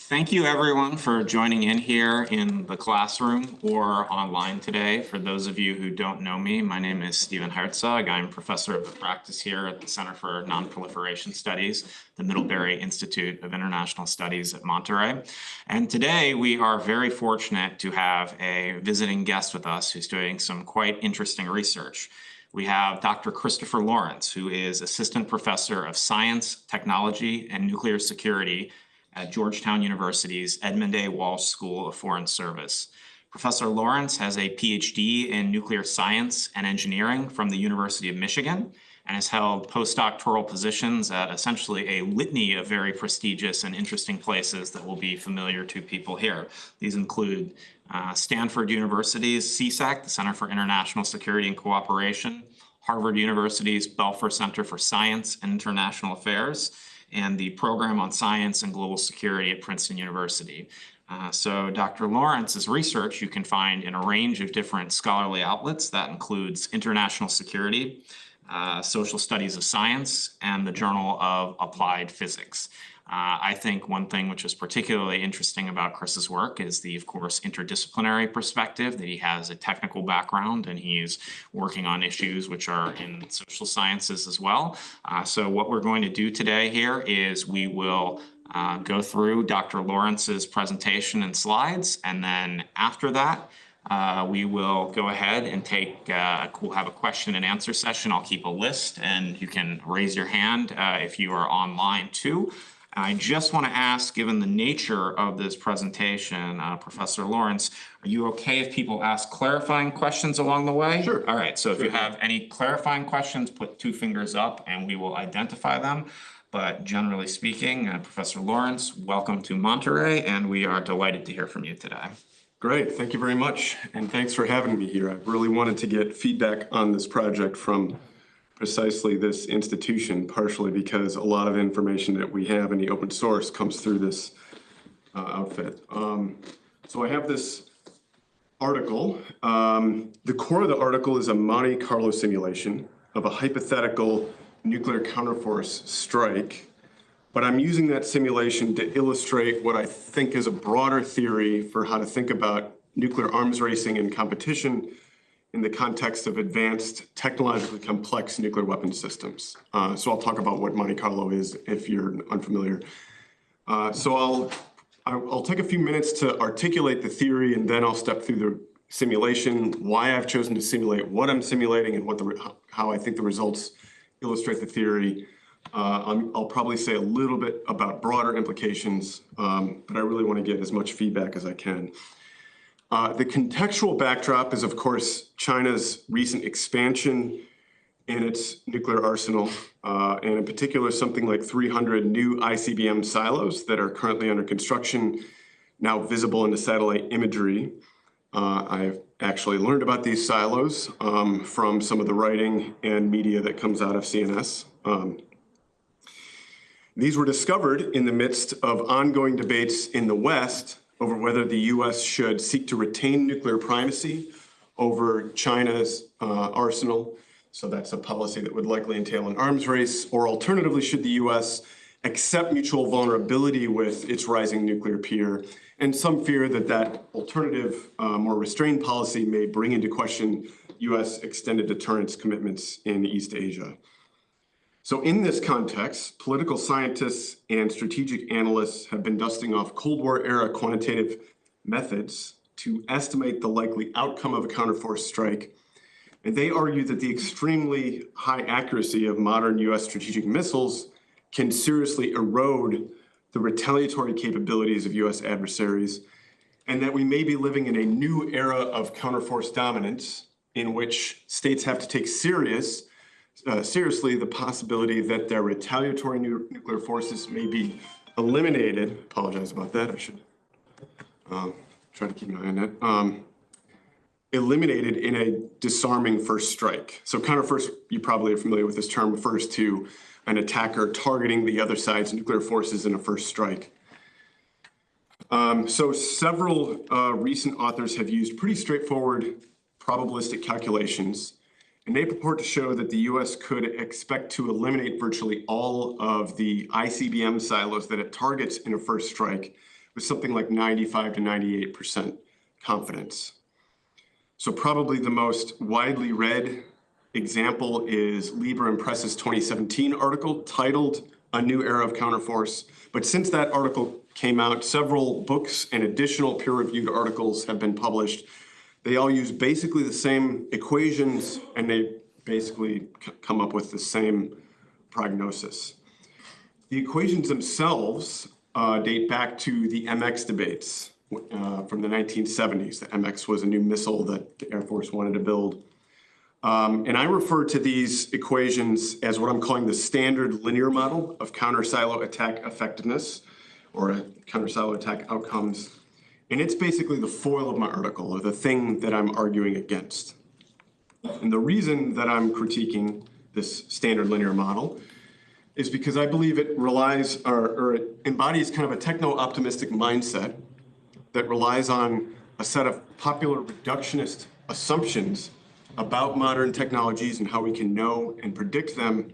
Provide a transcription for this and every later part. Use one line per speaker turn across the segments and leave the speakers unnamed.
Thank you everyone for joining in here in the classroom or online today. For those of you who don't know me, my name is Stephen Herzog. I'm professor of practice here at the Center for Non-Proliferation Studies, the Middlebury Institute of International Studies at Monterey. And today we are very fortunate to have a visiting guest with us who's doing some quite interesting research. We have Dr. Christopher Lawrence, who is Assistant Professor of Science, Technology, and Nuclear Security at Georgetown University's Edmund A. Walsh School of Foreign Service. Professor Lawrence has a PhD in nuclear science and engineering from the University of Michigan and has held postdoctoral positions at essentially a litany of very prestigious and interesting places that will be familiar to people here. These include Stanford University's CSEC, the Center for International Security and Cooperation, Harvard University's Belfer Center for Science and International Affairs, and the Program on Science and Global Security at Princeton University. So Dr. Lawrence's research you can find in a range of different scholarly outlets. That includes International Security, Social Studies of Science, and the Journal of Applied Physics. I think one thing which is particularly interesting about Chris's work is the, of course, interdisciplinary perspective, that he has a technical background and he's working on issues which are in social sciences as well. So what we're going to do today here is we will go through Dr. Lawrence's presentation and slides, and then after that, we will go ahead and we'll have a question and answer session. I'll keep a list and you can raise your hand if you are online too. I just want to ask, given the nature of this presentation, Professor Lawrence, are you okay if people ask clarifying questions along the way?
Sure.
All right, so if you have any clarifying questions, put two fingers up and we will identify them. But generally speaking, Professor Lawrence, welcome to Monterey, and we are delighted to hear from you today.
Great, thank you very much. And thanks for having me here. I really wanted to get feedback on this project from precisely this institution, partially because a lot of information that we have in the open source comes through this outfit. So I have this article. The core of the article is a Monte Carlo simulation of a hypothetical nuclear counterforce strike, but I'm using that simulation to illustrate what I think is a broader theory for how to think about nuclear arms racing and competition in the context of advanced, technologically complex nuclear weapon systems. So I'll talk about what Monte Carlo is if you're unfamiliar. So I'll take a few minutes to articulate the theory, and then I'll step through the simulation, why I've chosen to simulate what I'm simulating, and how I think the results illustrate the theory. I'll probably say a little bit about broader implications, but I really want to get as much feedback as I can. The contextual backdrop is, of course, China's recent expansion in its nuclear arsenal, and in particular, something like 300 new ICBM silos that are currently under construction, now visible in the satellite imagery. I've actually learned about these silos from some of the writing and media that comes out of CNS. These were discovered in the midst of ongoing debates in the West over whether the U.S. should seek to retain nuclear primacy over China's arsenal. So that's a policy that would likely entail an arms race, or alternatively, should the U.S. accept mutual vulnerability with its rising nuclear peer, and some fear that that alternative, more restrained policy may bring into question U.S. extended deterrence commitments in East Asia. So in this context, political scientists and strategic analysts have been dusting off Cold War era quantitative methods to estimate the likely outcome of a counterforce strike. And they argue that the extremely high accuracy of modern US strategic missiles can seriously erode the retaliatory capabilities of US adversaries, and that we may be living in a new era of counterforce dominance in which states have to take seriously the possibility that their retaliatory nuclear forces may be eliminated. Apologize about that. I should try to keep an eye on that. Eliminated in a disarming first strike. So counterforce, you probably are familiar with this term, refers to an attacker targeting the other side's nuclear forces in a first strike. So several recent authors have used pretty straightforward probabilistic calculations, and they purport to show that the U.S. could expect to eliminate virtually all of the ICBM silos that it targets in a first strike with something like 95 to 98% confidence. So probably the most widely read example is Lieber and Press's 2017 article titled A New Era of Counterforce. But since that article came out, several books and additional peer-reviewed articles have been published. They all use basically the same equations, and they basically come up with the same prognosis. The equations themselves date back to the MX debates from the 1970s. The MX was a new missile that the Air Force wanted to build. And I refer to these equations as what I'm calling the standard linear model of counter-silo attack effectiveness, or counter-silo attack outcomes. And it's basically the foil of my article, or the thing that I'm arguing against. And the reason that I'm critiquing this standard linear model is because I believe it relies, or it embodies kind of a techno-optimistic mindset that relies on a set of popular reductionist assumptions about modern technologies and how we can know and predict them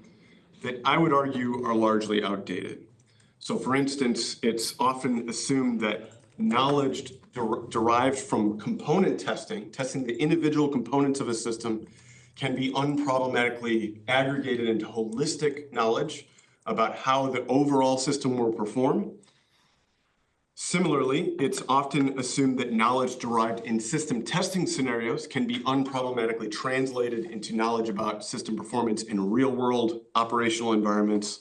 that I would argue are largely outdated. So for instance, it's often assumed that knowledge derived from component testing the individual components of a system, can be unproblematically aggregated into holistic knowledge about how the overall system will perform. Similarly, it's often assumed that knowledge derived in system testing scenarios can be unproblematically translated into knowledge about system performance in real-world operational environments.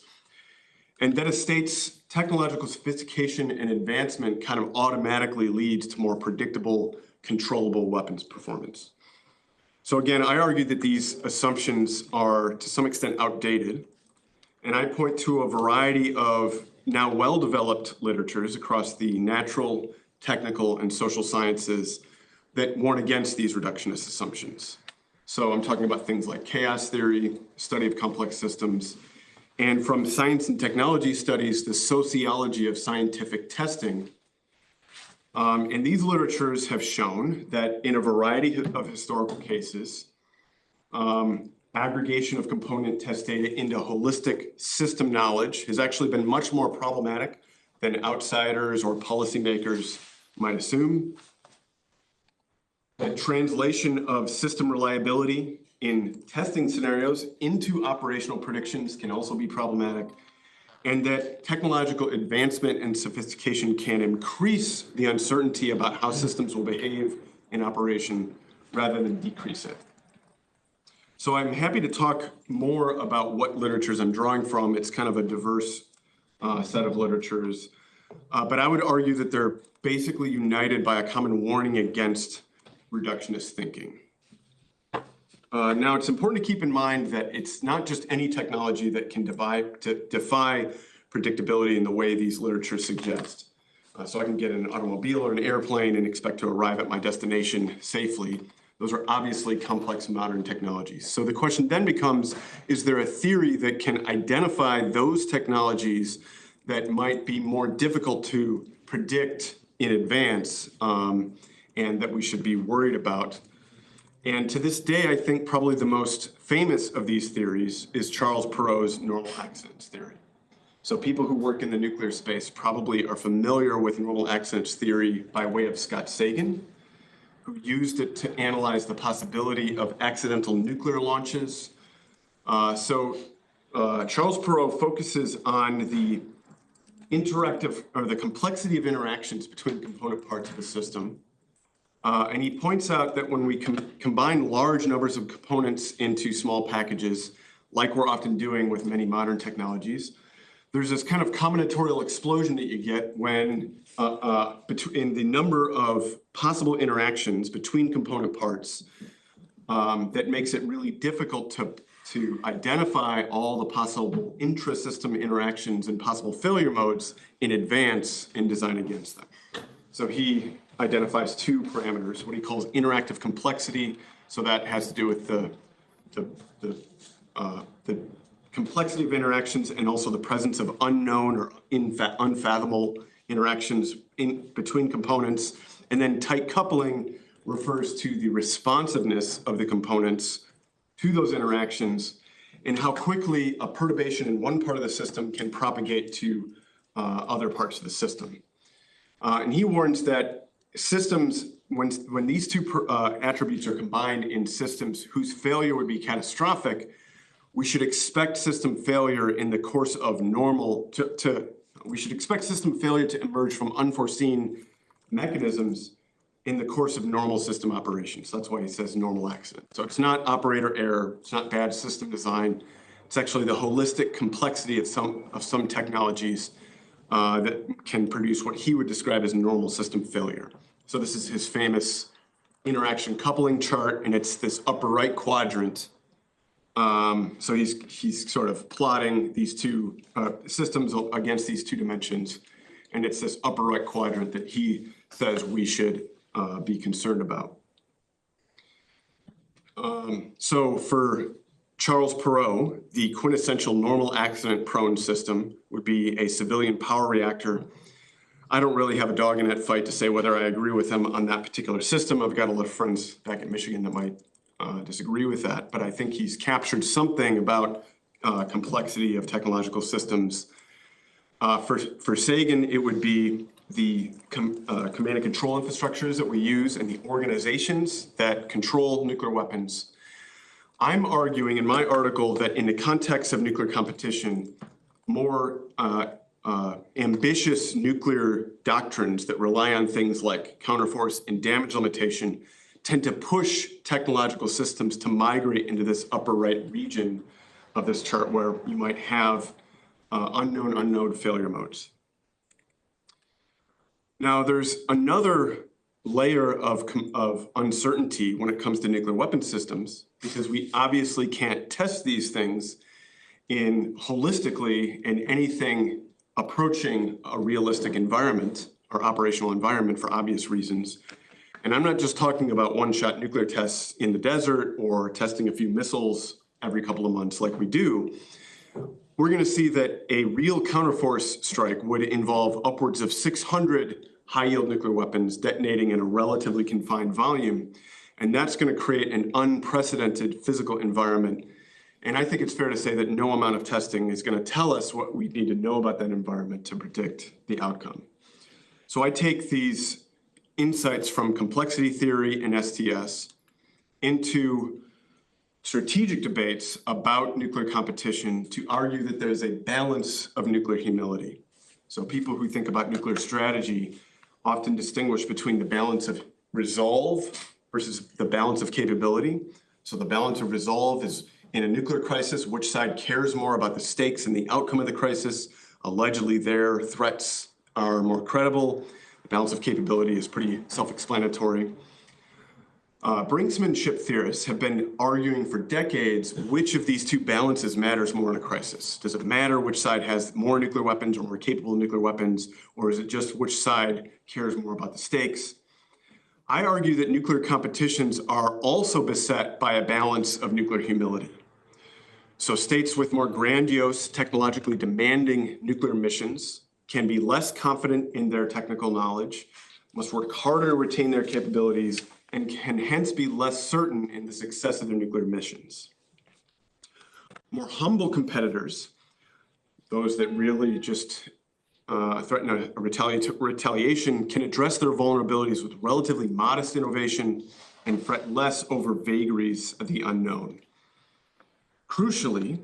And that a state's technological sophistication and advancement kind of automatically leads to more predictable, controllable weapons performance. So again, I argue that these assumptions are to some extent outdated, and I point to a variety of now well-developed literatures across the natural, technical, and social sciences that warn against these reductionist assumptions. So I'm talking about things like chaos theory, study of complex systems, and from science and technology studies, the sociology of scientific testing. And these literatures have shown that in a variety of historical cases, aggregation of component test data into holistic system knowledge has actually been much more problematic than outsiders or policymakers might assume. The translation of system reliability in testing scenarios into operational predictions can also be problematic, and that technological advancement and sophistication can increase the uncertainty about how systems will behave in operation rather than decrease it. So I'm happy to talk more about what literatures I'm drawing from. It's kind of a diverse set of literatures, but I would argue that they're basically united by a common warning against reductionist thinking. Now, it's important to keep in mind that it's not just any technology that can defy predictability in the way these literatures suggest. So I can get in an automobile or an airplane and expect to arrive at my destination safely. Those are obviously complex modern technologies. So the question then becomes, is there a theory that can identify those technologies that might be more difficult to predict in advance and that we should be worried about? And to this day, I think probably the most famous of these theories is Charles Perrow's normal accidents theory. So people who work in the nuclear space probably are familiar with normal accidents theory by way of Scott Sagan, who used it to analyze the possibility of accidental nuclear launches. Charles Perrow focuses on the the complexity of interactions between component parts of a system. And he points out that when we combine large numbers of components into small packages, like we're often doing with many modern technologies, there's this kind of combinatorial explosion that you get when in the number of possible interactions between component parts that makes it really difficult to identify all the possible intra-system interactions and possible failure modes in advance and design against them. So he identifies two parameters, what he calls interactive complexity. So that has to do with the complexity of interactions and also the presence of unknown or unfathomable interactions between components. And then tight coupling refers to the responsiveness of the components to those interactions and how quickly a perturbation in one part of the system can propagate to other parts of the system. And he warns that systems, when these two attributes are combined in systems whose failure would be catastrophic, we should expect system failure in the course of normal, we should expect system failure to emerge from unforeseen mechanisms in the course of normal system operations. That's why he says normal accident. So it's not operator error, it's not bad system design. It's actually the holistic complexity of some technologies that can produce what he would describe as normal system failure. So this is his famous interaction coupling chart, and it's this upper right quadrant. So he's sort of plotting these two systems against these two dimensions, and it's this upper right quadrant that he says we should be concerned about. So for Charles Perot, the quintessential normal accident prone system would be a civilian power reactor. I don't really have a dog in that fight to say whether I agree with him on that particular system. I've got a lot of friends back in Michigan that might disagree with that, but I think he's captured something about complexity of technological systems. For Sagan, it would be the command and control infrastructures that we use and the organizations that control nuclear weapons. I'm arguing in my article that in the context of nuclear competition, more ambitious nuclear doctrines that rely on things like counterforce and damage limitation tend to push technological systems to migrate into this upper right region of this chart where you might have unknown failure modes. Now, there's another layer of uncertainty when it comes to nuclear weapon systems, because we obviously can't test these things holistically in anything approaching a realistic environment or operational environment for obvious reasons. And I'm not just talking about one-shot nuclear tests in the desert or testing a few missiles every couple of months like we do. We're going to see that a real counterforce strike would involve upwards of 600 high-yield nuclear weapons detonating in a relatively confined volume. And that's going to create an unprecedented physical environment. And I think it's fair to say that no amount of testing is going to tell us what we need to know about that environment to predict the outcome. So I take these insights from complexity theory and STS into strategic debates about nuclear competition to argue that there's a balance of nuclear humility. So people who think about nuclear strategy often distinguish between the balance of resolve versus the balance of capability. So the balance of resolve is in a nuclear crisis, which side cares more about the stakes and the outcome of the crisis? Allegedly, their threats are more credible. The balance of capability is pretty self-explanatory. Brinksmanship theorists have been arguing for decades which of these two balances matters more in a crisis. Does it matter which side has more nuclear weapons or more capable nuclear weapons, or is it just which side cares more about the stakes? I argue that nuclear competitions are also beset by a balance of nuclear humility. So states with more grandiose, technologically demanding nuclear missions can be less confident in their technical knowledge, must work harder to retain their capabilities, and can hence be less certain in the success of their nuclear missions. More humble competitors, those that really just threaten a retaliation, can address their vulnerabilities with relatively modest innovation and fret less over vagaries of the unknown. Crucially,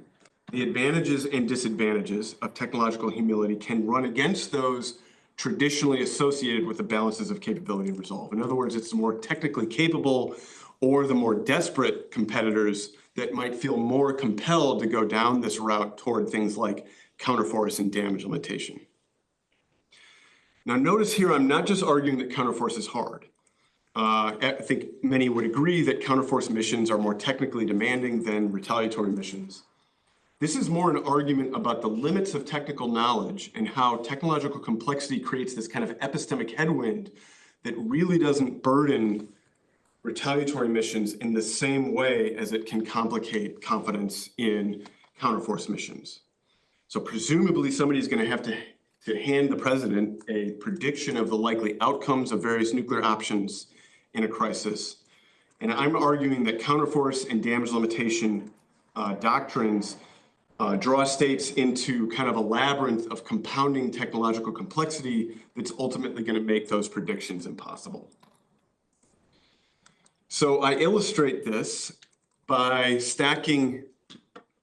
the advantages and disadvantages of technological humility can run against those traditionally associated with the balances of capability and resolve. In other words, it's the more technically capable or the more desperate competitors that might feel more compelled to go down this route toward things like counterforce and damage limitation. Now notice here, I'm not just arguing that counterforce is hard. I think many would agree that counterforce missions are more technically demanding than retaliatory missions. This is more an argument about the limits of technical knowledge and how technological complexity creates this kind of epistemic headwind that really doesn't burden retaliatory missions in the same way as it can complicate confidence in counterforce missions. So presumably somebody's going to have to hand the president a prediction of the likely outcomes of various nuclear options in a crisis. And I'm arguing that counterforce and damage limitation doctrines draw states into kind of a labyrinth of compounding technological complexity that's ultimately going to make those predictions impossible. So I illustrate this by stacking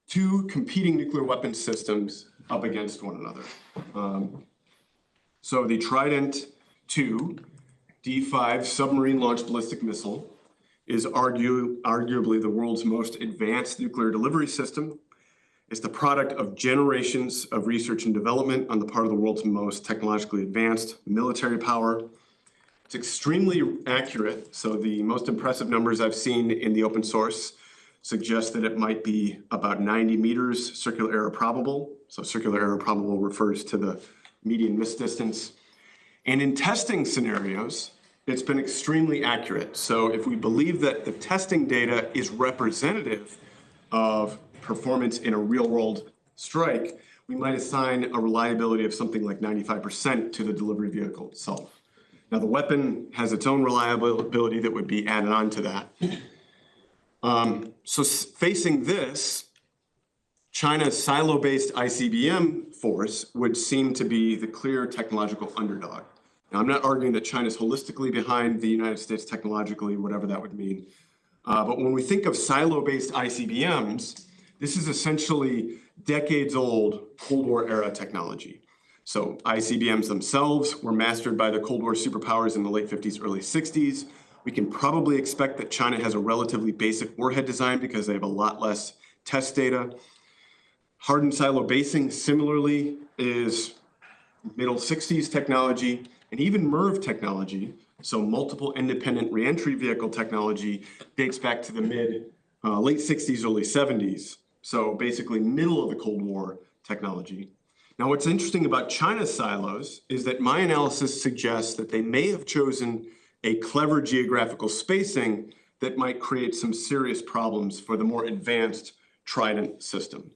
two competing nuclear weapon systems up against one another. So the Trident II D5 submarine-launched ballistic missile is arguably the world's most advanced nuclear delivery system. It's the product of generations of research and development on the part of the world's most technologically advanced military power. It's extremely accurate. So the most impressive numbers I've seen in the open source suggest that it might be about 90 meters circular error probable. So circular error probable refers to the median miss distance. And in testing scenarios, it's been extremely accurate. So if we believe that the testing data is representative of performance in a real world strike, we might assign a reliability of something like 95% to the delivery vehicle itself. Now the weapon has its own reliability that would be added on to that. So facing this, China's silo-based ICBM force would seem to be the clear technological underdog. Now, I'm not arguing that China's holistically behind the United States technologically, whatever that would mean. But when we think of silo-based ICBMs, this is essentially decades-old Cold War era technology. So ICBMs themselves were mastered by the Cold War superpowers in the late 50s, early 60s. We can probably expect that China has a relatively basic warhead design because they have a lot less test data. Hardened silo basing, similarly, is middle 60s technology, and even MIRV technology, so multiple independent reentry vehicle technology, dates back to the late 60s, early 70s. So basically middle of the Cold War technology. Now, what's interesting about China's silos is that my analysis suggests that they may have chosen a clever geographical spacing that might create some serious problems for the more advanced Trident system.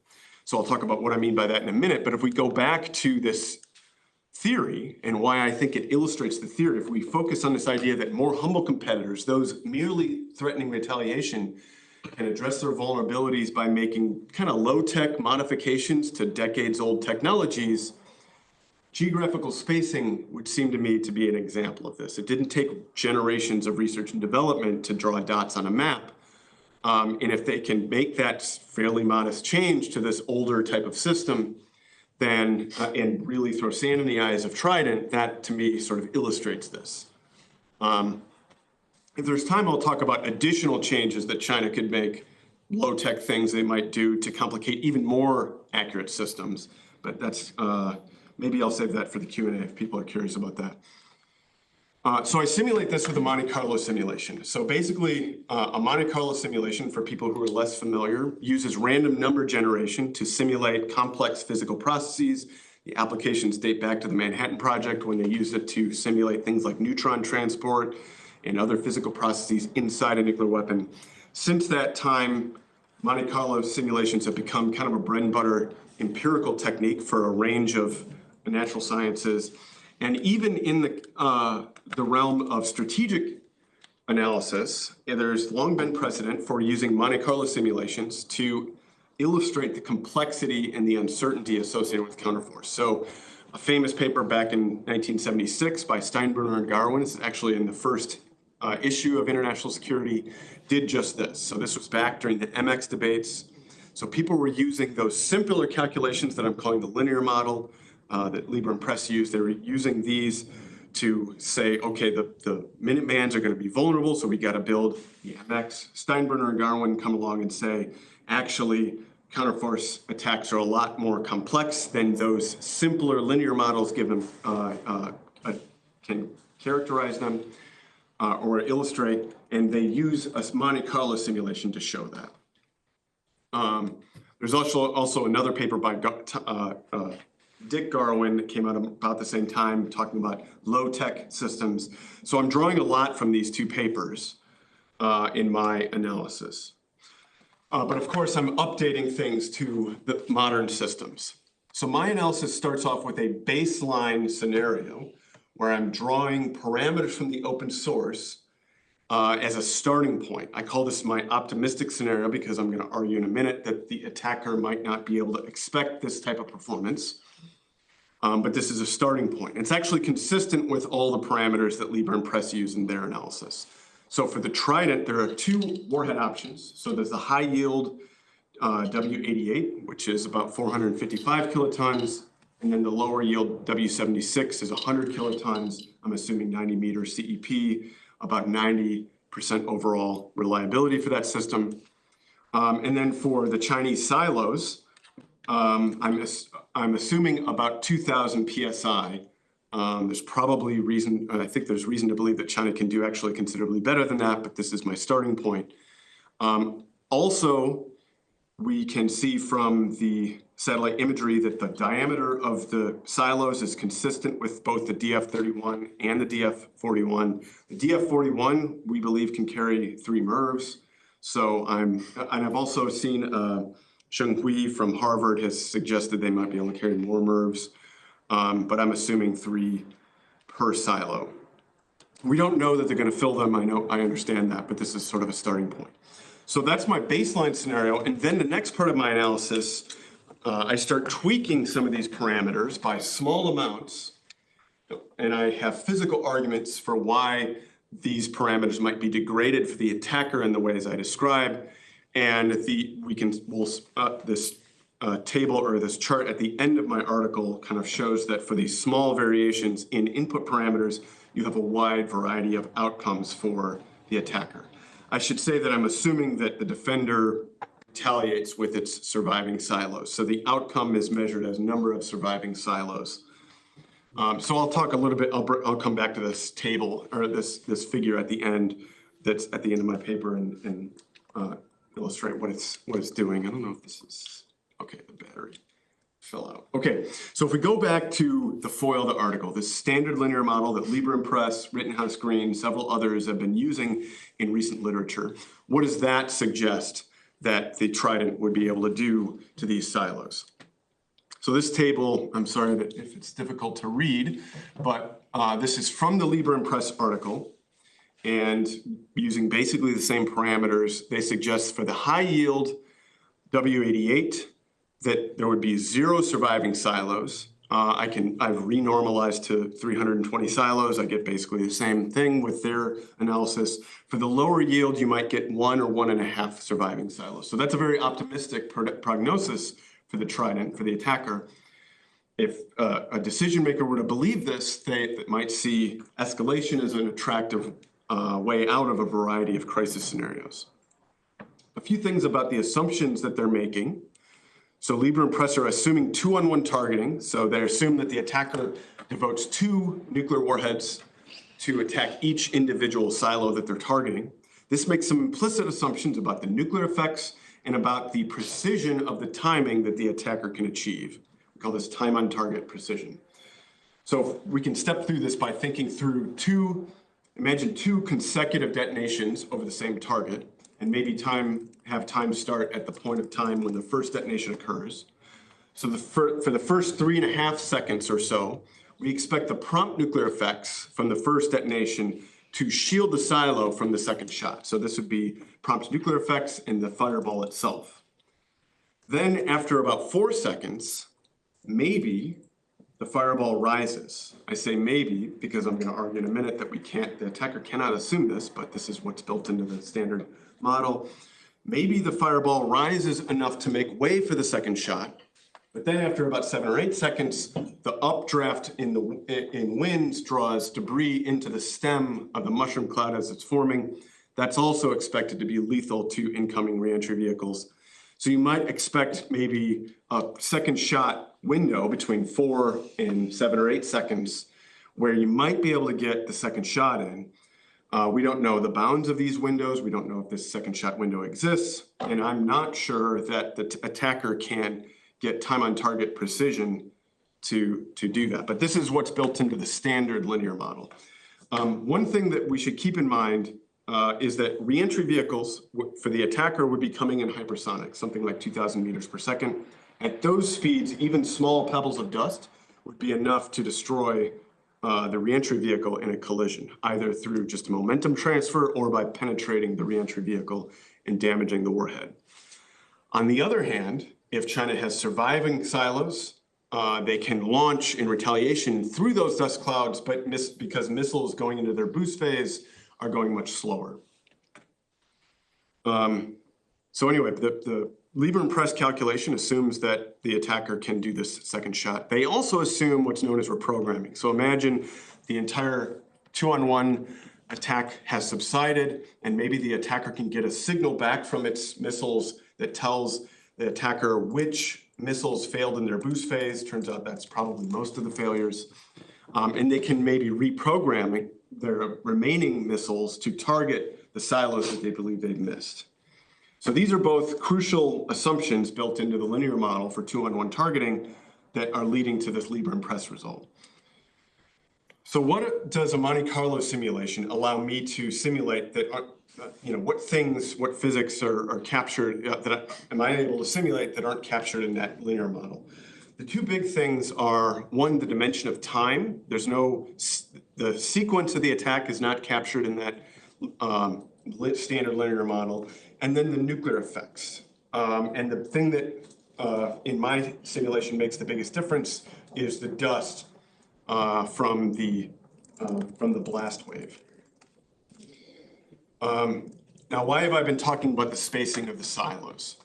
So I'll talk about what I mean by that in a minute, but if we go back to this theory and why I think it illustrates the theory, if we focus on this idea that more humble competitors, those merely threatening retaliation, can address their vulnerabilities by making kind of low-tech modifications to decades-old technologies, geographical spacing would seem to me to be an example of this. It didn't take generations of research and development to draw dots on a map. And if they can make that fairly modest change to this older type of system, then and really throw sand in the eyes of Trident, that to me sort of illustrates this. If there's time, I'll talk about additional changes that China could make, low-tech things they might do to complicate even more accurate systems. But that's maybe I'll save that for the Q&A if people are curious about that. So I simulate this with a Monte Carlo simulation. So basically, a Monte Carlo simulation, for people who are less familiar, uses random number generation to simulate complex physical processes. The applications date back to the Manhattan Project when they used it to simulate things like neutron transport and other physical processes inside a nuclear weapon. Since that time, Monte Carlo simulations have become kind of a bread and butter empirical technique for a range of natural sciences. And even in the realm of strategic analysis, there's long been precedent for using Monte Carlo simulations to illustrate the complexity and the uncertainty associated with counterforce. So a famous paper back in 1976 by Steinbrenner and Garwin, it's actually in the first issue of International Security, did just this. So this was back during the MX debates. So people were using those simpler calculations that I'm calling the linear model that Lieber and Press used. They were using these to say, okay, the Minutemans are going to be vulnerable, so we got to build the MX. Steinbrenner and Garwin come along and say, actually, counterforce attacks are a lot more complex than those simpler linear models give them, can characterize them or illustrate, and they use a Monte Carlo simulation to show that. There's also another paper by Dick Garwin that came out about the same time talking about low-tech systems. So I'm drawing a lot from these two papers in my analysis. But of course, I'm updating things to the modern systems. So my analysis starts off with a baseline scenario where I'm drawing parameters from the open source as a starting point. I call this my optimistic scenario because I'm going to argue in a minute that the attacker might not be able to expect this type of performance. But this is a starting point. It's actually consistent with all the parameters that Lieber and Press use in their analysis. So for the Trident, there are two warhead options. So there's the high yield W88, which is about 455 kilotons, and then the lower yield W76 is 100 kilotons. I'm assuming 90 meters CEP, about 90% overall reliability for that system. And then for the Chinese silos, I'm assuming about 2,000 PSI. There's probably reason, I think there's reason to believe that China can do actually considerably better than that, but this is my starting point. Also, we can see from the satellite imagery that the diameter of the silos is consistent with both the DF31 and the DF41. The DF41, we believe, can carry 3 MIRVs. So and I've also seen Sheng Hui from Harvard has suggested they might be able to carry more MIRVs, but I'm assuming 3 per silo. We don't know that they're going to fill them. I understand that, but this is sort of a starting point. So that's my baseline scenario. And then the next part of my analysis, I start tweaking some of these parameters by small amounts. And I have physical arguments for why these parameters might be degraded for the attacker in the ways I describe. And this table or this chart at the end of my article kind of shows that for these small variations in input parameters, you have a wide variety of outcomes for the attacker. I should say that I'm assuming that the defender retaliates with its surviving silos. So the outcome is measured as number of surviving silos. So I'll talk a little bit, I'll come back to this table or this figure at the end that's at the end of my paper and illustrate what it's doing. I don't know if this is, okay, the battery fell out. Okay, so if we go back to the FOIL, the article, this standard linear model that Lieber and Press, Rittenhouse Green, several others have been using in recent literature, what does that suggest that the Trident would be able to do to these silos? So this table, I'm sorry that if it's difficult to read, but this is from the Lieber and Press article. And using basically the same parameters, they suggest for the high yield W88 that there would be 0 surviving silos. I've renormalized to 320 silos. I get basically the same thing with their analysis. For the lower yield, you might get 1 or 1.5 surviving silos. So that's a very optimistic prognosis for the Trident, for the attacker. If a decision maker were to believe this, they might see escalation as an attractive way out of a variety of crisis scenarios. A few things about the assumptions that they're making. So Lieber and Press are assuming 2-on-1 targeting. So they assume that the attacker devotes 2 nuclear warheads to attack each individual silo that they're targeting. This makes some implicit assumptions about the nuclear effects and about the precision of the timing that the attacker can achieve. We call this time on target precision. So we can step through this by thinking through imagine 2 consecutive detonations over the same target, and maybe have time start at the point of time when the first detonation occurs. So for the first 3.5 seconds or so, we expect the prompt nuclear effects from the first detonation to shield the silo from the second shot. So this would be prompt nuclear effects and the fireball itself. Then after about 4 seconds, maybe the fireball rises. I say maybe because I'm going to argue in a minute that the attacker cannot assume this, but this is what's built into the standard model. Maybe the fireball rises enough to make way for the second shot, but then after about 7 or 8 seconds, the updraft in winds draws debris into the stem of the mushroom cloud as it's forming. That's also expected to be lethal to incoming reentry vehicles. So you might expect maybe a second shot window between 4 and 7 or 8 seconds where you might be able to get the second shot in. We don't know the bounds of these windows. We don't know if this second shot window exists. And I'm not sure that the attacker can get time on target precision to do that. But this is what's built into the standard linear model. One thing that we should keep in mind is that reentry vehicles for the attacker would be coming in hypersonic, something like 2,000 meters per second. At those speeds, even small pebbles of dust would be enough to destroy the reentry vehicle in a collision, either through just a momentum transfer or by penetrating the reentry vehicle and damaging the warhead. On the other hand, if China has surviving silos, they can launch in retaliation through those dust clouds, but because missiles going into their boost phase are going much slower. So anyway, the Lieber and Press calculation assumes that the attacker can do this second shot. They also assume what's known as reprogramming. So imagine the entire 2-on-1 attack has subsided, and maybe the attacker can get a signal back from its missiles that tells the attacker which missiles failed in their boost phase. Turns out that's probably most of the failures. And they can maybe reprogram their remaining missiles to target the silos that they believe they've missed. So these are both crucial assumptions built into the linear model for 2-on-1 targeting that are leading to this Lieber and Press result. So what does a Monte Carlo simulation allow me to simulate that, what physics are captured, am I able to simulate that aren't captured in that linear model? The two big things are, one, the dimension of time. The sequence of the attack is not captured in that standard linear model. And then the nuclear effects. And the thing that in my simulation makes the biggest difference is the dust from the blast wave. Now, why have I been talking about the spacing of the silos?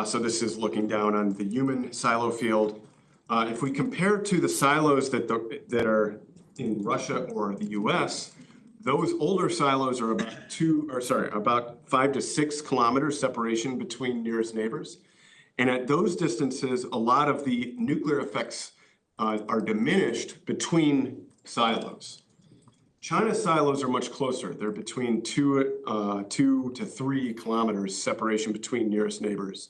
So this is looking down on the human silo field. If we compare to the silos that are in Russia or the US, those older silos are about 5 to 6 kilometers separation between nearest neighbors. And at those distances, a lot of the nuclear effects are diminished between silos. China's silos are much closer. They're between 2 to 3 kilometers separation between nearest neighbors.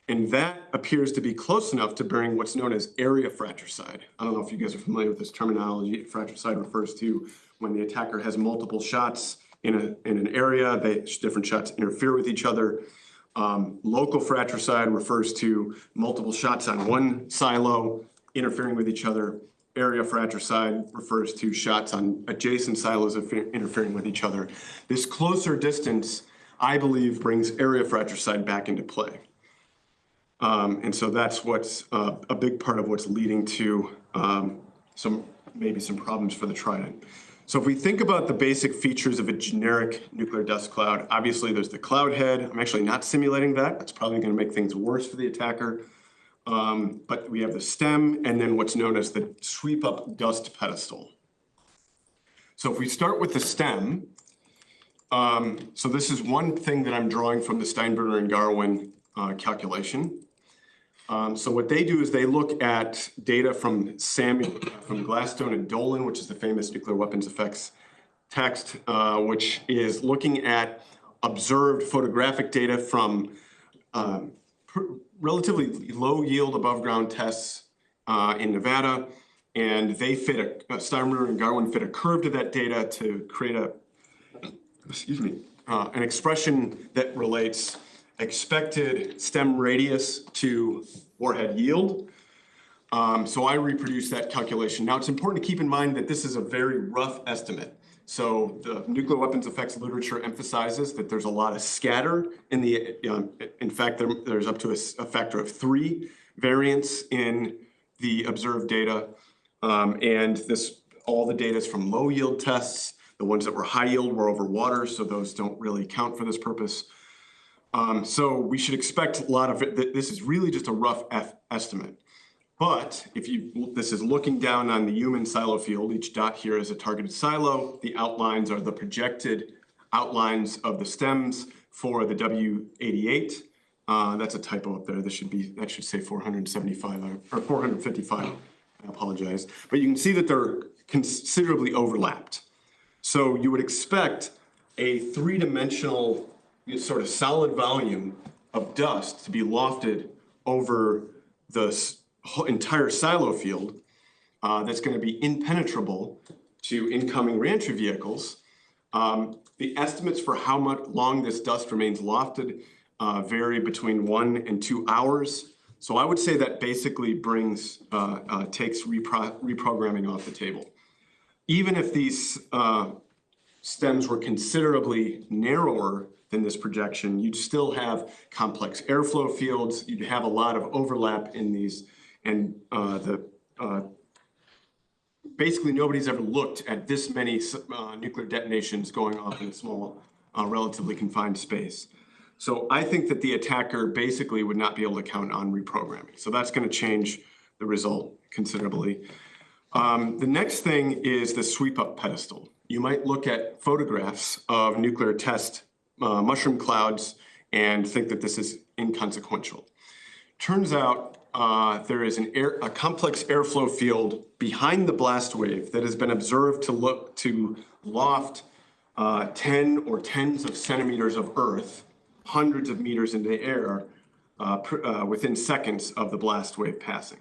And that appears to be close enough to bring what's known as area fratricide. I don't know if you guys are familiar with this terminology. Fratricide refers to when the attacker has multiple shots in an area, different shots interfere with each other. Local fratricide refers to multiple shots on one silo interfering with each other. Area fratricide refers to shots on adjacent silos interfering with each other. This closer distance, I believe, brings area fratricide back into play. And so that's what's a big part of what's leading to maybe some problems for the Trident. So if we think about the basic features of a generic nuclear dust cloud, obviously there's the cloud head. I'm actually not simulating that. That's probably going to make things worse for the attacker. But we have the stem and then what's known as the sweep up dust pedestal. So if we start with the stem, so this is one thing that I'm drawing from the Steinberger and Garwin calculation. So what they do is they look at data from Gladstone and Dolan, which is the famous nuclear weapons effects text, which is looking at observed photographic data from relatively low yield above ground tests in Nevada. And they fit Steinberger and Garwin fit a curve to that data to create an expression that relates expected stem radius to warhead yield. So I reproduced that calculation. Now it's important to keep in mind that this is a very rough estimate. So the nuclear weapons effects literature emphasizes that there's a lot of scatter in the, in fact, there's up to a factor of 3 variance in the observed data. And all the data is from low yield tests. The ones that were high yield were over water, so those don't really count for this purpose. So we should expect a lot of it. This is really just a rough estimate. But this is looking down on the human silo field. Each dot here is a targeted silo. The outlines are the projected outlines of the stems for the W88. That's a typo up there. That should say 475 or 455. I apologize. But you can see that they're considerably overlapped. So you would expect a 3-dimensional sort of solid volume of dust to be lofted over the entire silo field that's going to be impenetrable to incoming reentry vehicles. The estimates for how long this dust remains lofted vary between 1 and 2 hours. So I would say that basically takes reprogramming off the table. even if these stems were considerably narrower than this projection, you'd still have complex airflow fields. You'd have a lot of overlap in these, and basically nobody's ever looked at this many nuclear detonations going off in a small, relatively confined space. So I think that the attacker basically would not be able to count on reprogramming. So that's going to change the result considerably. The next thing is the sweep up pedestal. You might look at photographs of nuclear test mushroom clouds and think that this is inconsequential. Turns out there is a complex airflow field behind the blast wave that has been observed to loft 10 or tens of centimeters of Earth, hundreds of meters into the air within seconds of the blast wave passing.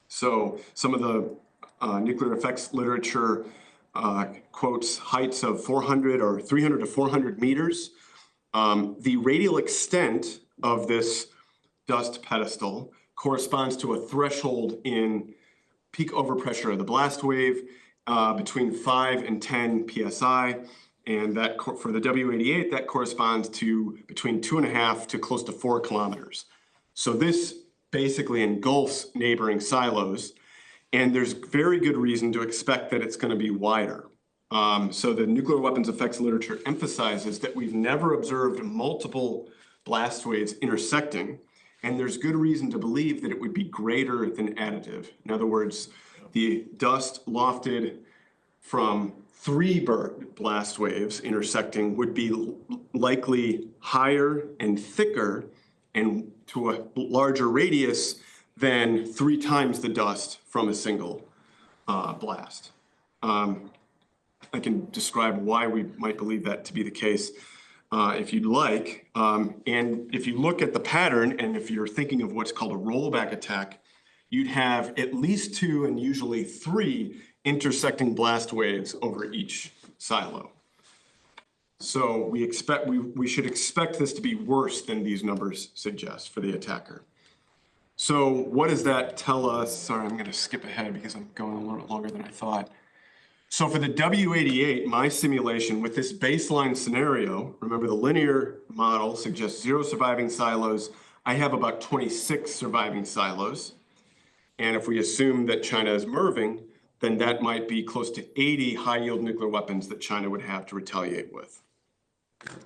So some of the nuclear effects literature quotes heights of 400 or 300 to 400 meters. The radial extent of this dust pedestal corresponds to a threshold in peak overpressure of the blast wave between 5 and 10 psi. And that for the W88, that corresponds to between 2.5 to close to 4 kilometers. So this basically engulfs neighboring silos. And there's very good reason to expect that it's going to be wider. So the nuclear weapons effects literature emphasizes that we've never observed multiple blast waves intersecting. And there's good reason to believe that it would be greater than additive. In other words, the dust lofted from 3 blast waves intersecting would be likely higher and thicker and to a larger radius than 3 times the dust from a single blast. I can describe why we might believe that to be the case if you'd like. And if you look at the pattern, and if you're thinking of what's called a rollback attack, you'd have at least 2 and usually 3 intersecting blast waves over each silo. So we should expect this to be worse than these numbers suggest for the attacker. So what does that tell us? Sorry, I'm going to skip ahead because I'm going a little bit longer than I thought. So for the W88, my simulation with this baseline scenario, remember the linear model suggests 0 surviving silos. I have about 26 surviving silos. And if we assume that China is MIRVing, then that might be close to 80 high-yield nuclear weapons that China would have to retaliate with.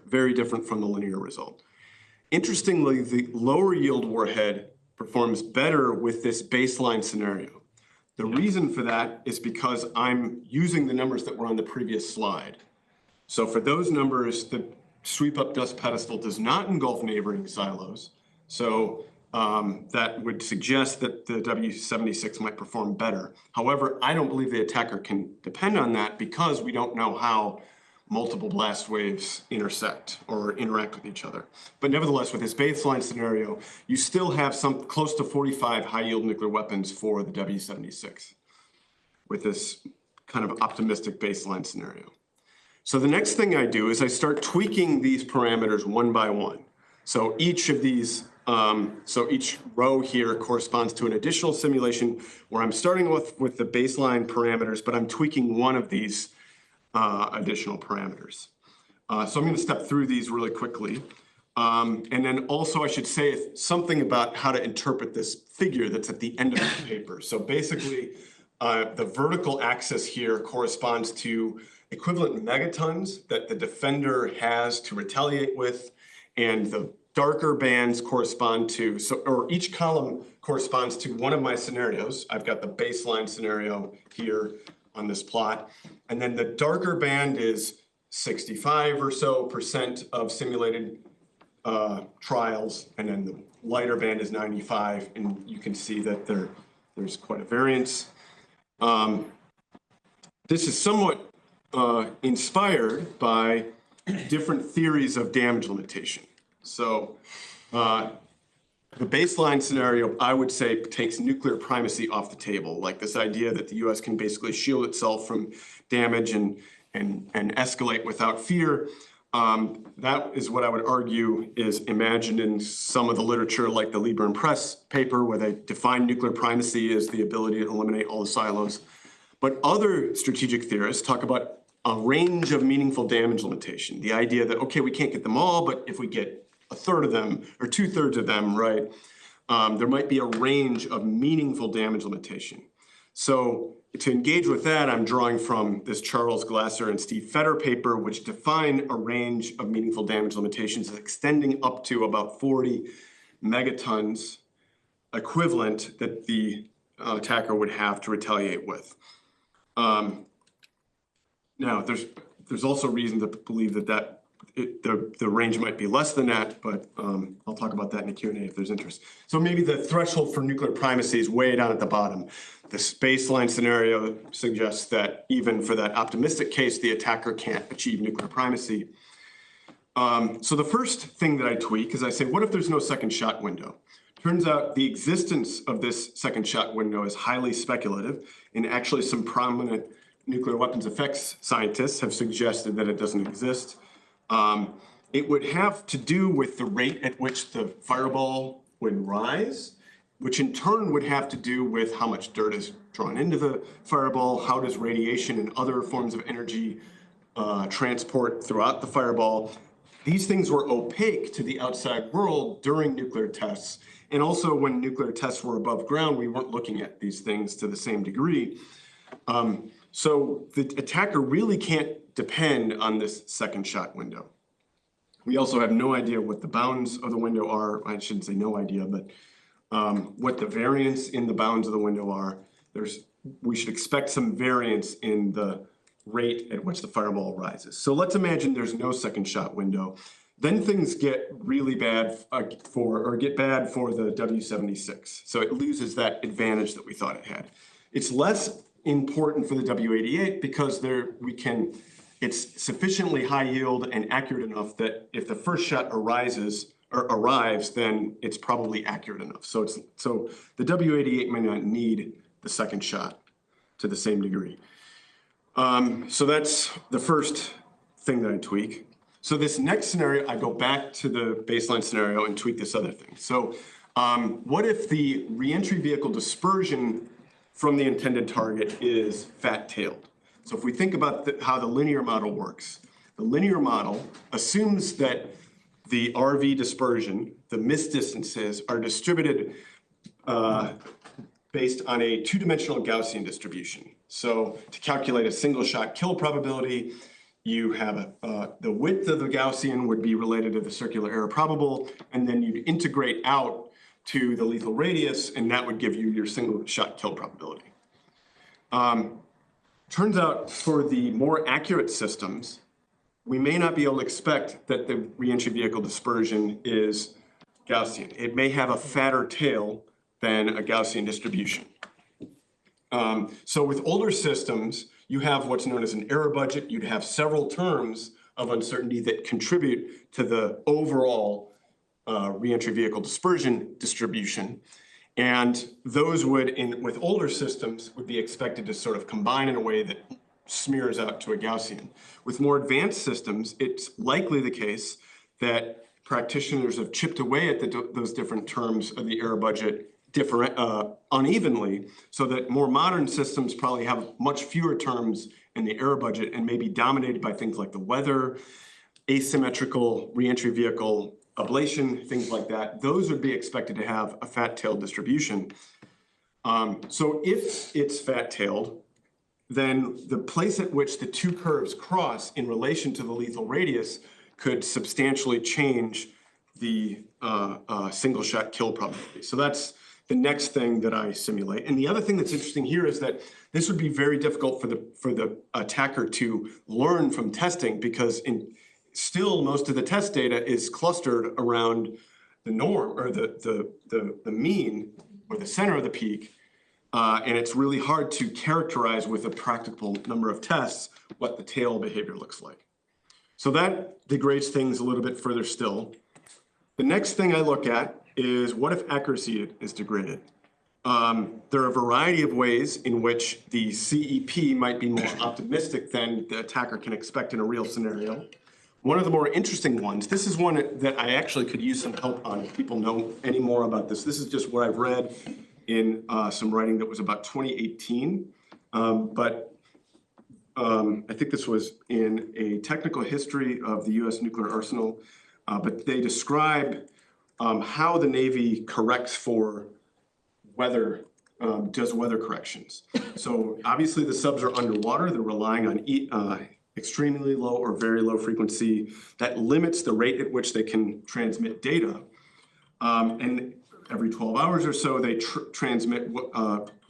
Very different from the linear result. Interestingly, the lower yield warhead performs better with this baseline scenario. The reason for that is because I'm using the numbers that were on the previous slide. So for those numbers, the sweep up dust pedestal does not engulf neighboring silos. So that would suggest that the W76 might perform better. However, I don't believe the attacker can depend on that because we don't know how multiple blast waves intersect or interact with each other. But nevertheless, with this baseline scenario, you still have some close to 45 high-yield nuclear weapons for the W76 with this kind of optimistic baseline scenario. So the next thing I do is I start tweaking these parameters one by one. So each of these, so each row here corresponds to an additional simulation where I'm starting with the baseline parameters, but I'm tweaking one of these additional parameters. So I'm going to step through these really quickly. And then also I should say something about how to interpret this figure that's at the end of the paper. So basically, the vertical axis here corresponds to equivalent megatons that the defender has to retaliate with, and the darker bands correspond to, or each column corresponds to one of my scenarios. I've got the baseline scenario here on this plot. And then the darker band is 65% or so of simulated trials. And then the lighter band is 95. And you can see that there's quite a variance. This is somewhat inspired by different theories of damage limitation. So the baseline scenario, I would say, takes nuclear primacy off the table, like this idea that the US can basically shield itself from damage and escalate without fear. That is what I would argue is imagined in some of the literature, like the Lieber and Press paper, where they define nuclear primacy as the ability to eliminate all the silos. But other strategic theorists talk about a range of meaningful damage limitation. The idea that, okay, we can't get them all, but if we get a third of them or 2/3 of them, right, there might be a range of meaningful damage limitation. So to engage with that, I'm drawing from this Charles Glasser and Steve Fetter paper, which define a range of meaningful damage limitations extending up to about 40 megatons equivalent that the attacker would have to retaliate with. Now, there's also reason to believe that the range might be less than that, but I'll talk about that in the Q&A if there's interest. So maybe the threshold for nuclear primacy is way down at the bottom. This baseline scenario suggests that even for that optimistic case, the attacker can't achieve nuclear primacy. So the first thing that I tweak is I say, what if there's no second shot window? Turns out the existence of this second shot window is highly speculative, and actually some prominent nuclear weapons effects scientists have suggested that it doesn't exist. It would have to do with the rate at which the fireball would rise, which in turn would have to do with how much dirt is drawn into the fireball, how does radiation and other forms of energy transport throughout the fireball. These things were opaque to the outside world during nuclear tests. And also when nuclear tests were above ground, we weren't looking at these things to the same degree. So the attacker really can't depend on this second shot window. We also have no idea what the bounds of the window are. I shouldn't say no idea, but what the variance in the bounds of the window are. We should expect some variance in the rate at which the fireball rises. So let's imagine there's no second shot window. Then things get really bad get bad for the W76. So it loses that advantage that we thought it had. It's less important for the W88 because it's sufficiently high yield and accurate enough that if the first shot arrives, then it's probably accurate enough. So the W88 may not need the second shot to the same degree. So that's the first thing that I tweak. So this next scenario, I go back to the baseline scenario and tweak this other thing. So what if the reentry vehicle dispersion from the intended target is fat-tailed? So if we think about how the linear model works, the linear model assumes that the RV dispersion, the miss distances, are distributed based on a two-dimensional Gaussian distribution. So to calculate a single shot kill probability, you have the width of the Gaussian would be related to the circular error probable, and then you'd integrate out to the lethal radius, and that would give you your single shot kill probability. Turns out for the more accurate systems, we may not be able to expect that the reentry vehicle dispersion is Gaussian. It may have a fatter tail than a Gaussian distribution. So with older systems, you have what's known as an error budget. You'd have several terms of uncertainty that contribute to the overall reentry vehicle dispersion distribution. And those with older systems, would be expected to sort of combine in a way that smears out to a Gaussian. With more advanced systems, it's likely the case that practitioners have chipped away at those different terms of the error budget unevenly, so that more modern systems probably have much fewer terms in the error budget and may be dominated by things like the weather, asymmetrical reentry vehicle ablation, things like that. Those would be expected to have a fat-tailed distribution. So if it's fat-tailed, then the place at which the two curves cross in relation to the lethal radius could substantially change the single shot kill probability. So that's the next thing that I simulate. And the other thing that's interesting here is that this would be very difficult for the attacker to learn from testing, because still most of the test data is clustered around the norm, or the mean, or the center of the peak. And it's really hard to characterize with a practical number of tests what the tail behavior looks like. So that degrades things a little bit further still. The next thing I look at is, what if accuracy is degraded? There are a variety of ways in which the CEP might be more optimistic than the attacker can expect in a real scenario. One of the more interesting ones, this is one that I actually could use some help on if people know any more about this. This is just what I've read in some writing that was about 2018. I think this was in a technical history of the US nuclear arsenal, but they describe how the Navy corrects for weather, does weather corrections. So obviously the subs are underwater, they're relying on extremely low or very low frequency that limits the rate at which they can transmit data. And every 12 hours or so, they transmit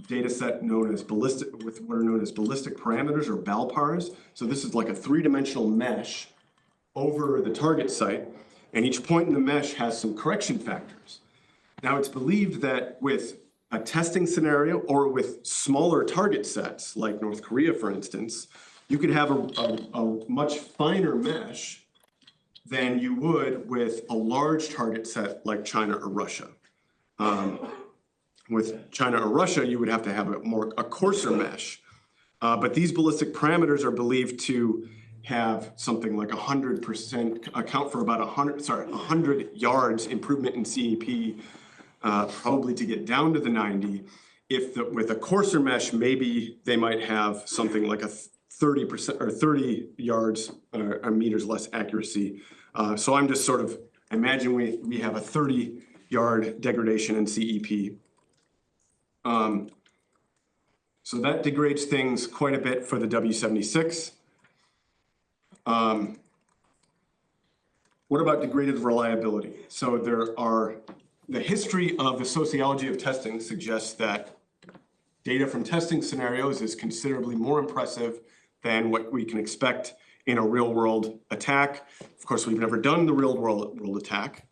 data set known as ballistic, with what are known as ballistic parameters or BALPARs. So this is like a three-dimensional mesh over the target site, and each point in the mesh has some correction factors. Now it's believed that with a testing scenario or with smaller target sets, like North Korea, for instance, you could have a much finer mesh than you would with a large target set like China or Russia. With China or Russia, you would have to have a coarser mesh. But these ballistic parameters are believed to have something like 100%, account for about 100 yards improvement in CEP, probably to get down to the 90. With a coarser mesh, maybe they might have something like a 30% or 30 yards or meters less accuracy. So I'm just sort of, imagine we have a 30-yard degradation in CEP. So that degrades things quite a bit for the W-76. What about degraded reliability? So the history of the sociology of testing suggests that data from testing scenarios is considerably more impressive than what we can expect in a real world attack. Of course, we've never done the real world attack.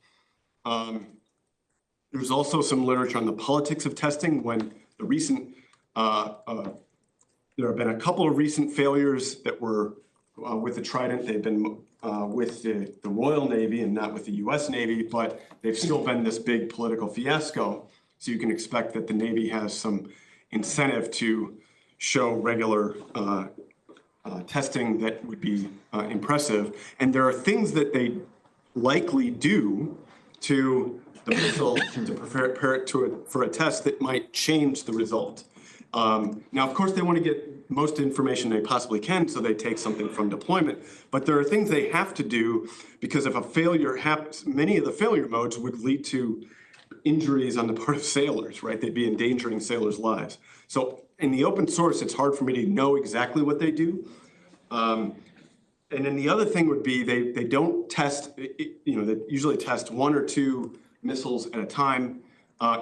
There's also some literature on the politics of testing when the recent, there have been a couple of recent failures that were with the Trident. They've been with the Royal Navy and not with the US Navy, but they've still been this big political fiasco. So you can expect that the Navy has some incentive to show regular testing that would be impressive. And there are things that they likely do to the missile to prepare it for a test that might change the result. Now, of course, they want to get most information they possibly can, so they take something from deployment. But there are things they have to do because if a failure happens, many of the failure modes would lead to injuries on the part of sailors, right? They'd be endangering sailors' lives. So in the open source, it's hard for me to know exactly what they do. And then the other thing would be they don't test, they usually test one or two missiles at a time.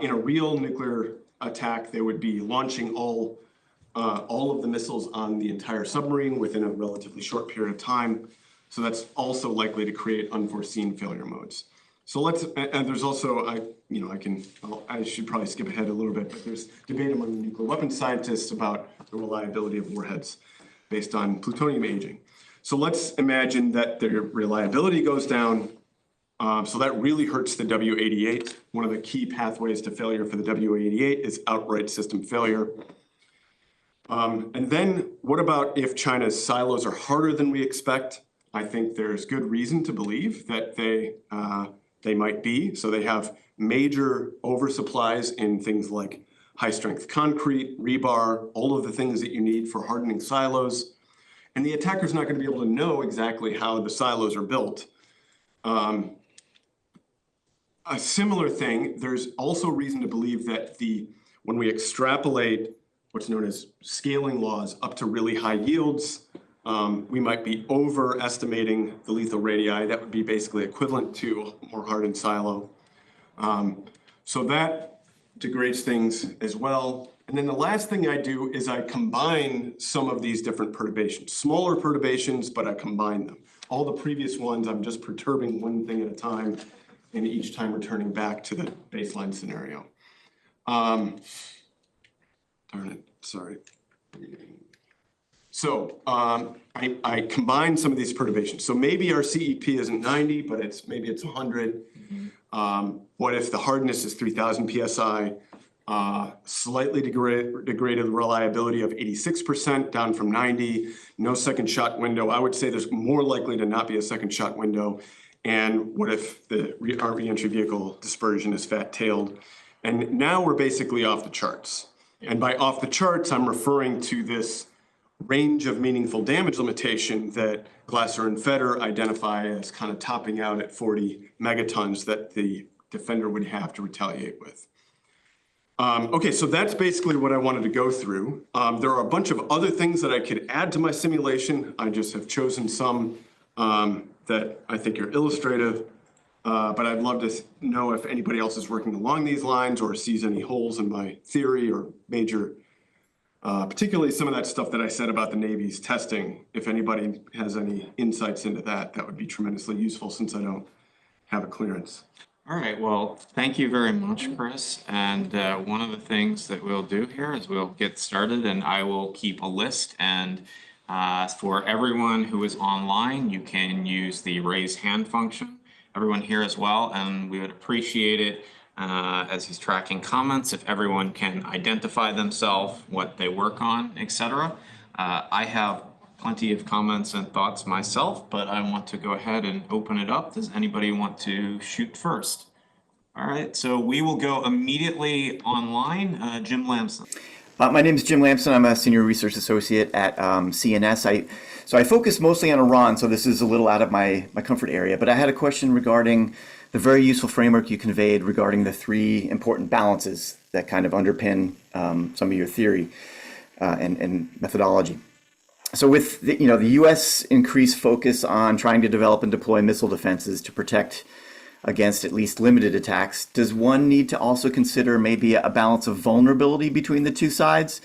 In a real nuclear attack, they would be launching all of the missiles on the entire submarine within a relatively short period of time. So that's also likely to create unforeseen failure modes. So and there's also, I should probably skip ahead a little bit, but there's debate among nuclear weapons scientists about the reliability of warheads based on plutonium aging. So let's imagine that their reliability goes down. So that really hurts the W-88. One of the key pathways to failure for the W-88 is outright system failure. And then what about if China's silos are harder than we expect? I think there's good reason to believe that they might be. So they have major oversupplies in things like high-strength concrete, rebar, all of the things that you need for hardening silos. And the attacker's not going to be able to know exactly how the silos are built. A similar thing, there's also reason to believe that when we extrapolate what's known as scaling laws up to really high yields, we might be overestimating the lethal radii. That would be basically equivalent to a more hardened silo. So that degrades things as well. And then the last thing I do is I combine some of these different perturbations, smaller perturbations, but I combine them. All the previous ones, I'm just perturbing one thing at a time, and each time returning back to the baseline scenario. Darn it, sorry. So I combine some of these perturbations. So maybe our CEP isn't 90, but maybe it's 100. What if the hardness is 3,000 PSI? Slightly degraded reliability of 86%, down from 90. No second shot window. I would say there's more likely to not be a second shot window. And what if our reentry vehicle dispersion is fat-tailed? And now we're basically off the charts. And by off the charts, I'm referring to this range of meaningful damage limitation that Glasser and Feder identify as kind of topping out at 40 megatons that the defender would have to retaliate with. Okay, so that's basically what I wanted to go through. There are a bunch of other things that I could add to my simulation. I just have chosen some that I think are illustrative, but I'd love to know if anybody else is working along these lines or sees any holes in my theory or major, particularly some of that stuff that I said about the Navy's testing. If anybody has any insights into that, that would be tremendously useful since I don't have a clearance.
All right, well, thank you very much, Chris. And one of the things that we'll do here is we'll get started and I will keep a list. And for everyone who is online, you can use the raise hand function, everyone here as well. And we would appreciate it as he's tracking comments, if everyone can identify themselves, what they work on, etc. I have plenty of comments and thoughts myself, but I want to go ahead and open it up. Does anybody want to shoot first? All right, so we will go immediately online. Jim Lamson.
My name is Jim Lamson. I'm a senior research associate at CNS. So I focus mostly on Iran, so this is a little out of my comfort area, but I had a question regarding the very useful framework you conveyed regarding the three important balances that kind of underpin some of your theory and methodology. So with the U.S. increased focus on trying to develop and deploy missile defenses to protect against at least limited attacks, does one need to also consider maybe a balance of vulnerability between the two sides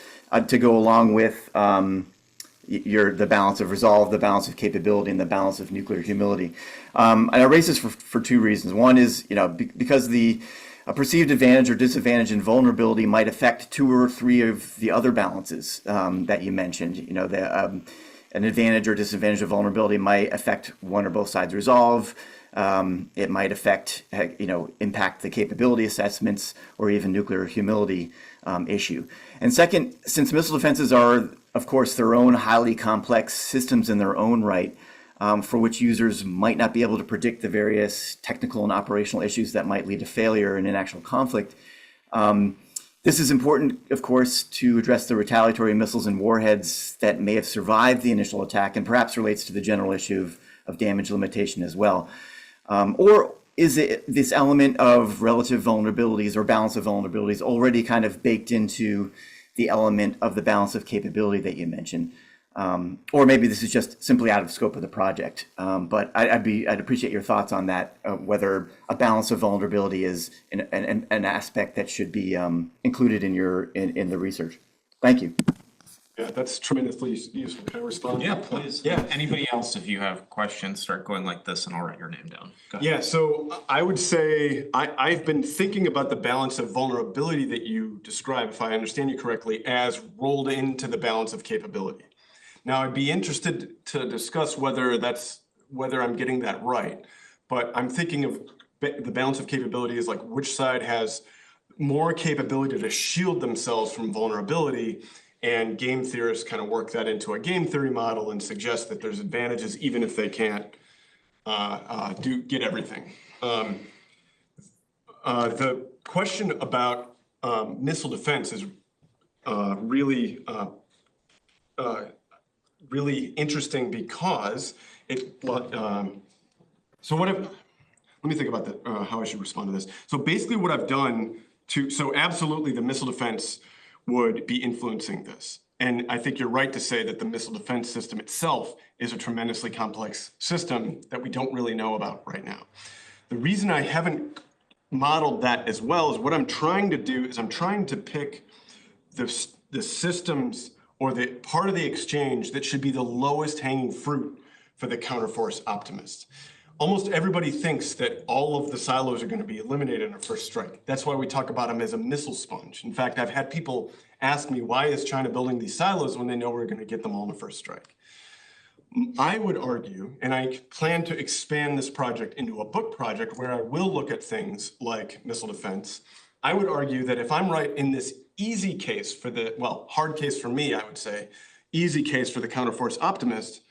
to go along with the balance of resolve, the balance of capability, and the balance of nuclear humility? And I raise this for two reasons. One is, because a perceived advantage or disadvantage in vulnerability might affect two or three of the other balances that you mentioned. An advantage or disadvantage of vulnerability might affect one or both sides' resolve. It might affect, impact the capability assessments or even nuclear humility issue. And second, since missile defenses are, of course, their own highly complex systems in their own right, for which users might not be able to predict the various technical and operational issues that might lead to failure in an actual conflict. This is important, of course, to address the retaliatory missiles and warheads that may have survived the initial attack, and perhaps relates to the general issue of damage limitation as well. Or is it this element of relative vulnerabilities or balance of vulnerabilities already kind of baked into the element of the balance of capability that you mentioned? Or maybe this is just simply out of scope of the project. But I'd appreciate your thoughts on that, whether a balance of vulnerability is an aspect that should be included in the research. Thank you.
Yeah, that's tremendously useful. Can I respond?
Yeah, please. Yeah. Anybody else, if you have questions, start going like this and I'll write your name down.
Yeah, so I would say I've been thinking about the balance of vulnerability that you describe, if I understand you correctly, as rolled into the balance of capability. Now, I'd be interested to discuss whether I'm getting that right, but I'm thinking of the balance of capability as like which side has more capability to shield themselves from vulnerability, and game theorists kind of work that into a game theory model and suggest that there's advantages even if they can't get everything. The question about missile defense is really interesting because let me think about that, how I should respond to this. So basically what I've done so absolutely the missile defense would be influencing this. And I think you're right to say that the missile defense system itself is a tremendously complex system that we don't really know about right now. The reason I haven't modeled that as well is what I'm trying to do is I'm trying to pick the systems or the part of the exchange that should be the lowest hanging fruit for the counterforce optimist. Almost everybody thinks that all of the silos are going to be eliminated in a first strike. That's why we talk about them as a missile sponge. In fact, I've had people ask me, why is China building these silos when they know we're going to get them all in the first strike? I would argue, and I plan to expand this project into a book project where I will look at things like missile defense. I would argue that if I'm right in this easy case hard case for me, I would say, easy case for the counterforce optimist,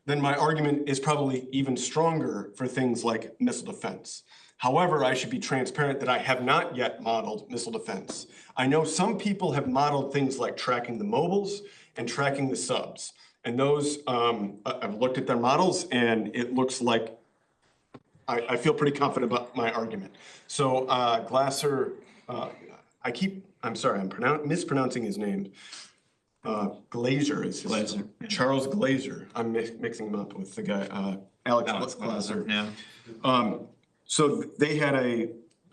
then my argument is probably even stronger for things like missile defense. However, I should be transparent that I have not yet modeled missile defense. I know some people have modeled things like tracking the mobiles and tracking the subs. And those, I've looked at their models and it looks like I feel pretty confident about my argument. So Glasser, I'm sorry, I'm mispronouncing his name. Glazer is his
Glazer, yeah.
Charles Glazer. I'm mixing him up with the guy, Alex Glaser.
Yeah.
So they had a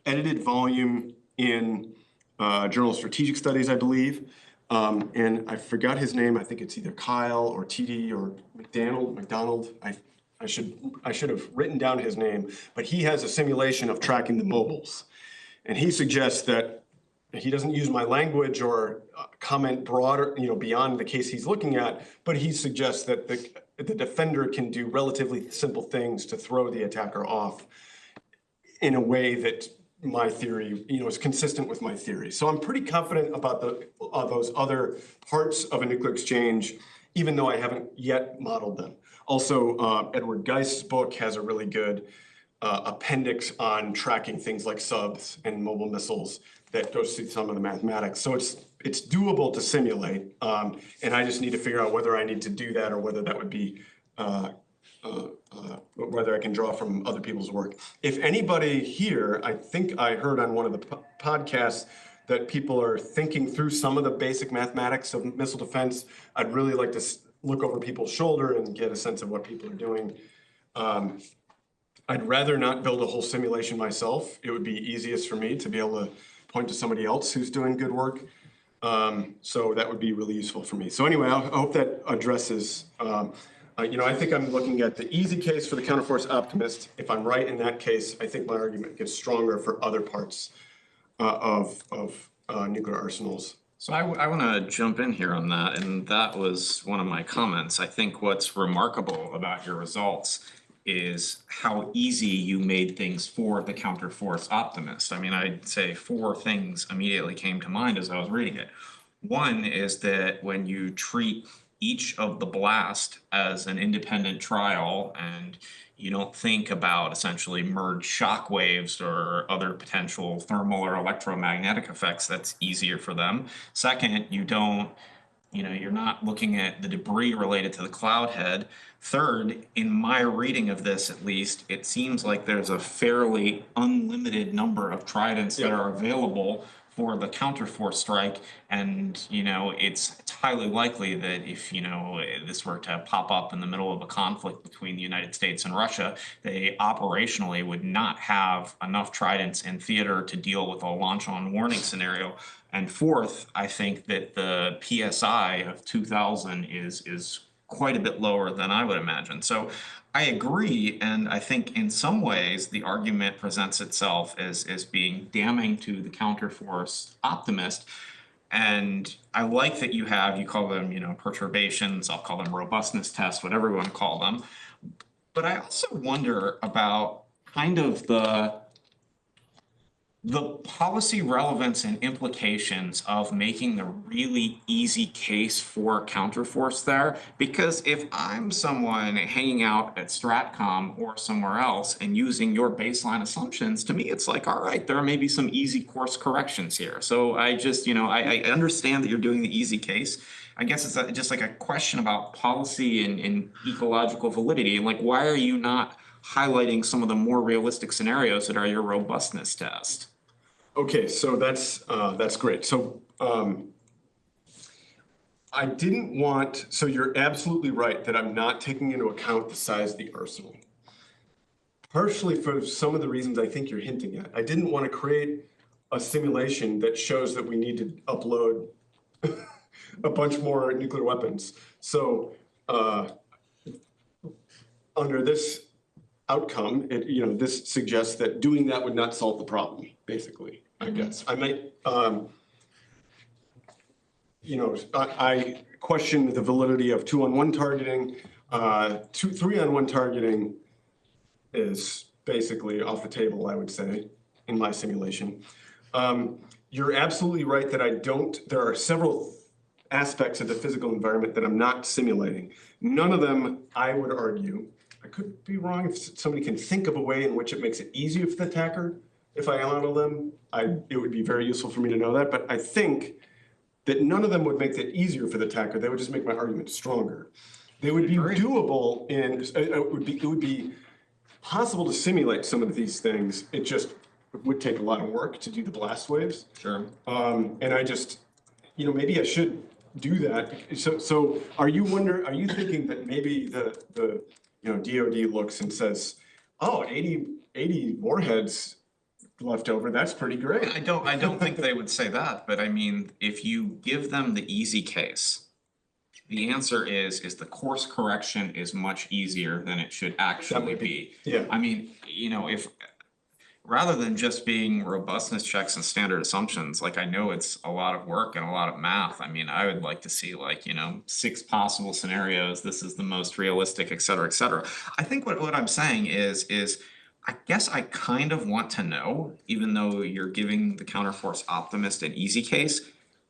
edited volume in Journal of Strategic Studies, I believe. And I forgot his name. I think it's either Kyle or TD or McDonald. I should have written down his name, but he has a simulation of tracking the mobiles. And he suggests that he doesn't use my language or comment broader, beyond the case he's looking at, but he suggests that the defender can do relatively simple things to throw the attacker off in a way that my theory, is consistent with my theory. So I'm pretty confident about those other parts of a nuclear exchange, even though I haven't yet modeled them. Also, Edward Geist's book has a really good appendix on tracking things like subs and mobile missiles that goes through some of the mathematics. So it's doable to simulate, and I just need to figure out whether I need to do that or whether that would be whether I can draw from other people's work. If anybody here, I think I heard on one of the podcasts that people are thinking through some of the basic mathematics of missile defense, I'd really like to look over people's shoulder and get a sense of what people are doing. I'd rather not build a whole simulation myself. It would be easiest for me to be able to point to somebody else who's doing good work. So that would be really useful for me. So anyway, I hope that addresses, I think I'm looking at the easy case for the counterforce optimist. If I'm right in that case, I think my argument gets stronger for other parts of nuclear arsenals.
So I want to jump in here on that, and that was one of my comments. I think what's remarkable about your results is how easy you made things for the counterforce optimist. I mean, I'd say 4 things immediately came to mind as I was reading it. One is that when you treat each of the blast as an independent trial and you don't think about essentially merged shock waves or other potential thermal or electromagnetic effects, that's easier for them. Second, you're not looking at the debris related to the cloud head. Third, in my reading of this, at least, it seems like there's a fairly unlimited number of tridents that are available for the counterforce strike. And, it's highly likely that if, this were to pop up in the middle of a conflict between the United States and Russia, they operationally would not have enough tridents in theater to deal with a launch on warning scenario. And fourth, I think that the PSI of 2000 is quite a bit lower than I would imagine. So I agree, and I think in some ways the argument presents itself as being damning to the counterforce optimist. And I like that you call them, perturbations, I'll call them robustness tests, whatever you want to call them. But I also wonder about kind of the policy relevance and implications of making the really easy case for counterforce there. Because if I'm someone hanging out at Stratcom or somewhere else and using your baseline assumptions, to me it's like, all right, there are maybe some easy course corrections here. So I just, I understand that you're doing the easy case. I guess it's just like a question about policy and ecological validity. Like, why are you not highlighting some of the more realistic scenarios that are your robustness test?
Okay, so that's great. So I didn't want, so you're absolutely right that I'm not taking into account the size of the arsenal. Partially for some of the reasons I think you're hinting at. I didn't want to create a simulation that shows that we need to upload a bunch more nuclear weapons. So under this outcome, this suggests that doing that would not solve the problem, basically, I guess. I might, I question the validity of 2-on-1 targeting. 3-on-1 targeting is basically off the table, I would say, in my simulation. You're absolutely right that there are several aspects of the physical environment that I'm not simulating. None of them, I would argue, I could be wrong, if somebody can think of a way in which it makes it easier for the attacker, if I model them, it would be very useful for me to know that, but I think that none of them would make it easier for the attacker, they would just make my argument stronger. They would be doable it would be possible to simulate some of these things, it just would take a lot of work to do the blast waves.
Sure.
And I just, maybe I should do that. So are you thinking that maybe the DoD looks and says, oh, 80 warheads left over, that's pretty great.
I don't think they would say that, but I mean, if you give them the easy case, the answer is the course correction is much easier than it should actually be.
Yeah.
I mean, if rather than just being robustness checks and standard assumptions, like I know it's a lot of work and a lot of math. I mean, I would like to see 6 possible scenarios. This is the most realistic, et cetera, et cetera. I think what I'm saying is I guess I kind of want to know, even though you're giving the Counterforce optimist an easy case,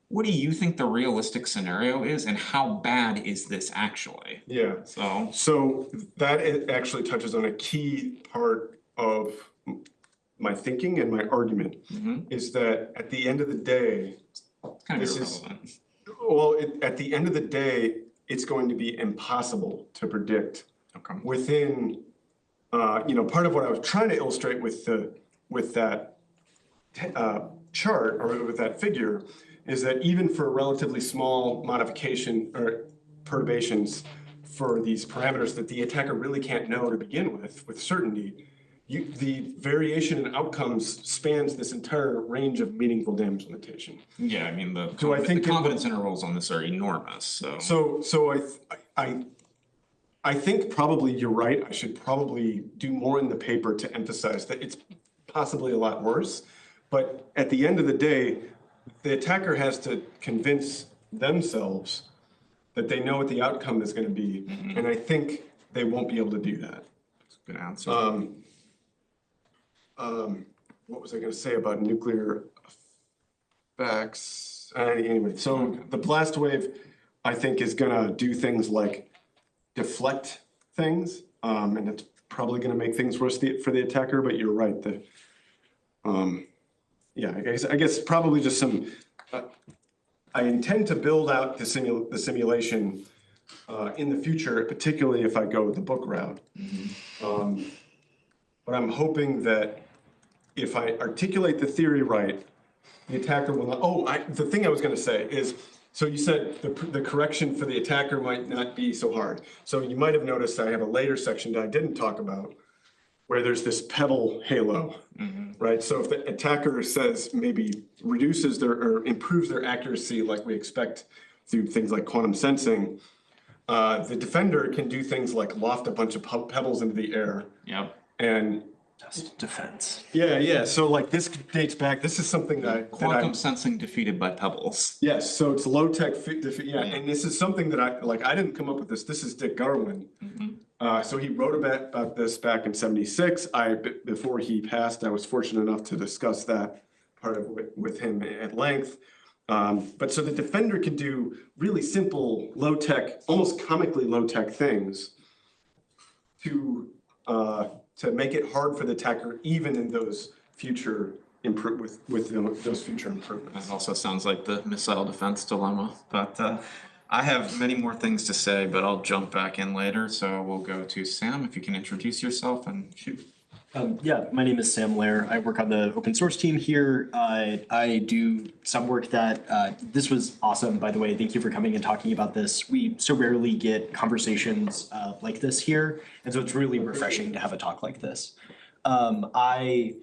what do you think the realistic scenario is and how bad is this actually?
Yeah. So that actually touches on a key part of my thinking and my argument, is that at the end of the day,
Kind of irrelevant.
At the end of the day, it's going to be impossible to predict within, part of what I was trying to illustrate with that chart or with that figure is that even for relatively small modification or perturbations for these parameters that the attacker really can't know to begin with certainty, the variation in outcomes spans this entire range of meaningful damage limitation.
Yeah, I mean, the confidence intervals on this are enormous,
So I think probably you're right. I should probably do more in the paper to emphasize that it's possibly a lot worse. But at the end of the day, the attacker has to convince themselves that they know what the outcome is going to be. And I think they won't be able to do that.
That's a good answer.
What was I going to say about nuclear effects? Anyway, so the blast wave, I think, is going to do things like deflect things, and it's probably going to make things worse for the attacker. But you're right. I guess probably just some. I intend to build out the simulation in the future, particularly if I go the book route. But I'm hoping that if I articulate the theory right, the attacker will not. The thing I was going to say is, so you said the correction for the attacker might not be so hard. So you might have noticed I have a later section that I didn't talk about, where there's this pebble halo, right? So if the attacker says maybe reduces or improves their accuracy like we expect through things like quantum sensing, the defender can do things like loft a bunch of pebbles into the air.
Yep.
And
just defense.
Yeah. So like this dates back. This is something that
Quantum sensing defeated by pebbles.
Yes. So it's low tech. And this is something that I didn't come up with this. This is Dick Garwin. So he wrote about this back in '76. Before he passed, I was fortunate enough to discuss that part of it with him at length. But so the defender can do really simple, low tech, almost comically low tech things to make it hard for the attacker, even in those future those future improvements.
That also sounds like the missile defense dilemma, but I have many more things to say, but I'll jump back in later. So we'll go to Sam, if you can introduce yourself and shoot.
Yeah, my name is Sam Lair. I work on the open source team here. I do some work that, this was awesome, by the way. Thank you for coming and talking about this. We so rarely get conversations like this here, and so it's really refreshing to have a talk like this. I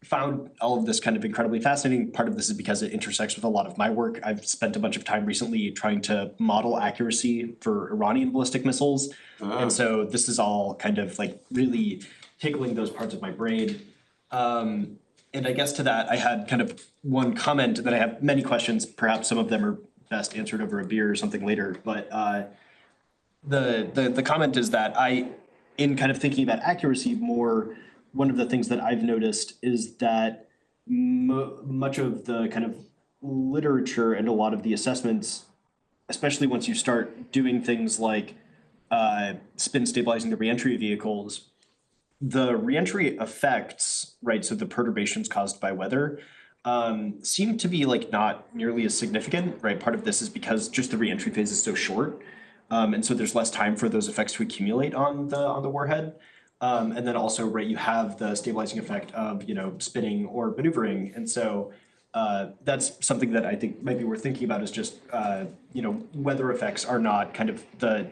found all of this kind of incredibly fascinating. Part of this is because it intersects with a lot of my work. I've spent a bunch of time recently trying to model accuracy for Iranian ballistic missiles. And so this is all kind of like really tickling those parts of my brain. And I guess to that, I had kind of one comment that I have many questions. Perhaps some of them are best answered over a beer or something later. But the comment is that in kind of thinking about accuracy more, one of the things that I've noticed is that much of the kind of literature and a lot of the assessments especially once you start doing things like spin stabilizing the reentry vehicles, the reentry effects, right, so the perturbations caused by weather, seem to be like not nearly as significant, right? Part of this is because just the reentry phase is so short. And so there's less time for those effects to accumulate on the warhead. And then also, right, you have the stabilizing effect of, spinning or maneuvering. And so that's something that I think might be worth thinking about is just, weather effects are not kind of the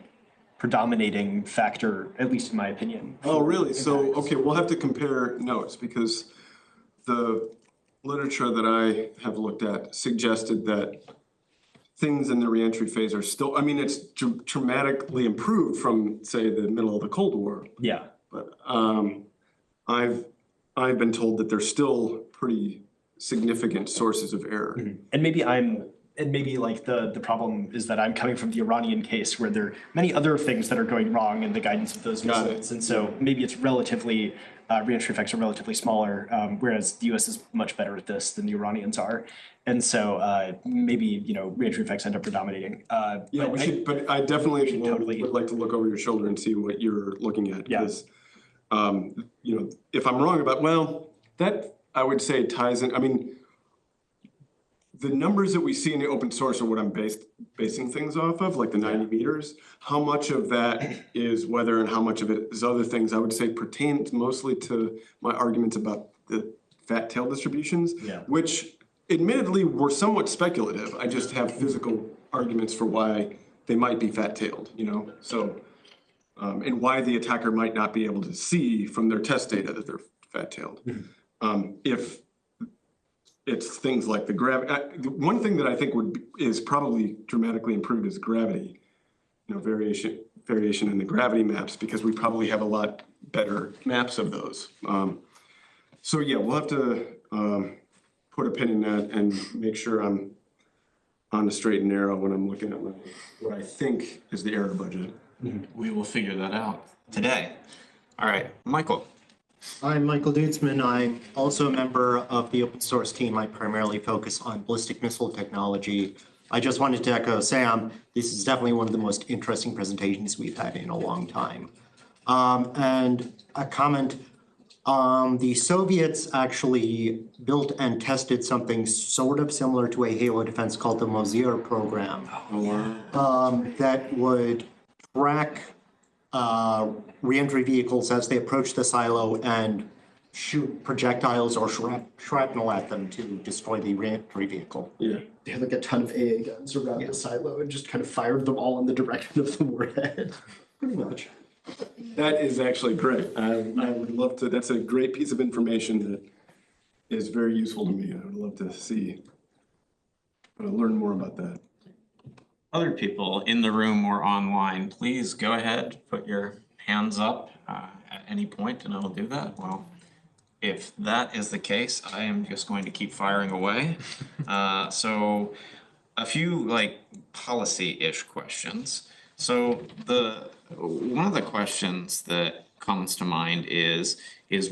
predominating factor, at least in my opinion.
Oh, really? So,
impacts.
okay, we'll have to compare notes because the literature that I have looked at suggested that things in the reentry phase are still, I mean, it's dramatically improved from, say, the middle of the Cold War.
Yeah.
But I've been told that there's still pretty significant sources of error.
And maybe like the problem is that I'm coming from the Iranian case where there are many other things that are going wrong in the guidance of those
Got it.
missiles. And so maybe it's relatively, reentry effects are relatively smaller, whereas the US is much better at this than the Iranians are. And so maybe, reentry effects end up predominating.
Yeah, but I definitely would like to look over your shoulder and see what you're looking at.
Yeah.
Because, if I'm wrong about, that I would say ties in, I mean, the numbers that we see in the open source are what I'm basing things off of, like the 90 meters. How much of that is weather and how much of it is other things, I would say pertains mostly to my arguments about the fat tail distributions, which admittedly were somewhat speculative. I just have physical arguments for why they might be fat tailed, so, and why the attacker might not be able to see from their test data that they're fat tailed. If it's things like the gravity. One thing that I think is probably dramatically improved is gravity. Variation in the gravity maps, because we probably have a lot better maps of those. So yeah, we'll have to put a pin in that and make sure I'm on the straight and narrow when I'm looking at what I think is the error budget.
We will figure that out today. All right, Michael.
I'm Michael Dutzman. I'm also a member of the open source team. I primarily focus on ballistic missile technology. I just wanted to echo Sam. This is definitely one of the most interesting presentations we've had in a long time. And a comment, the Soviets actually built and tested something sort of similar to a Halo defense called the Mozir program. That would track reentry vehicles as they approach the silo and shoot projectiles or shrapnel at them to destroy the reentry vehicle.
Yeah.
They had like a ton of AA guns around the silo and just kind of fired them all in the direction of the warhead. Pretty much.
That is actually great. I would love to, that's a great piece of information that is very useful to me. I would love to see, learn more about that.
Other people in the room or online, please go ahead, put your hands up at any point and I'll do that. Well, if that is the case, I am just going to keep firing away. So a few policy-ish questions. So one of the questions that comes to mind is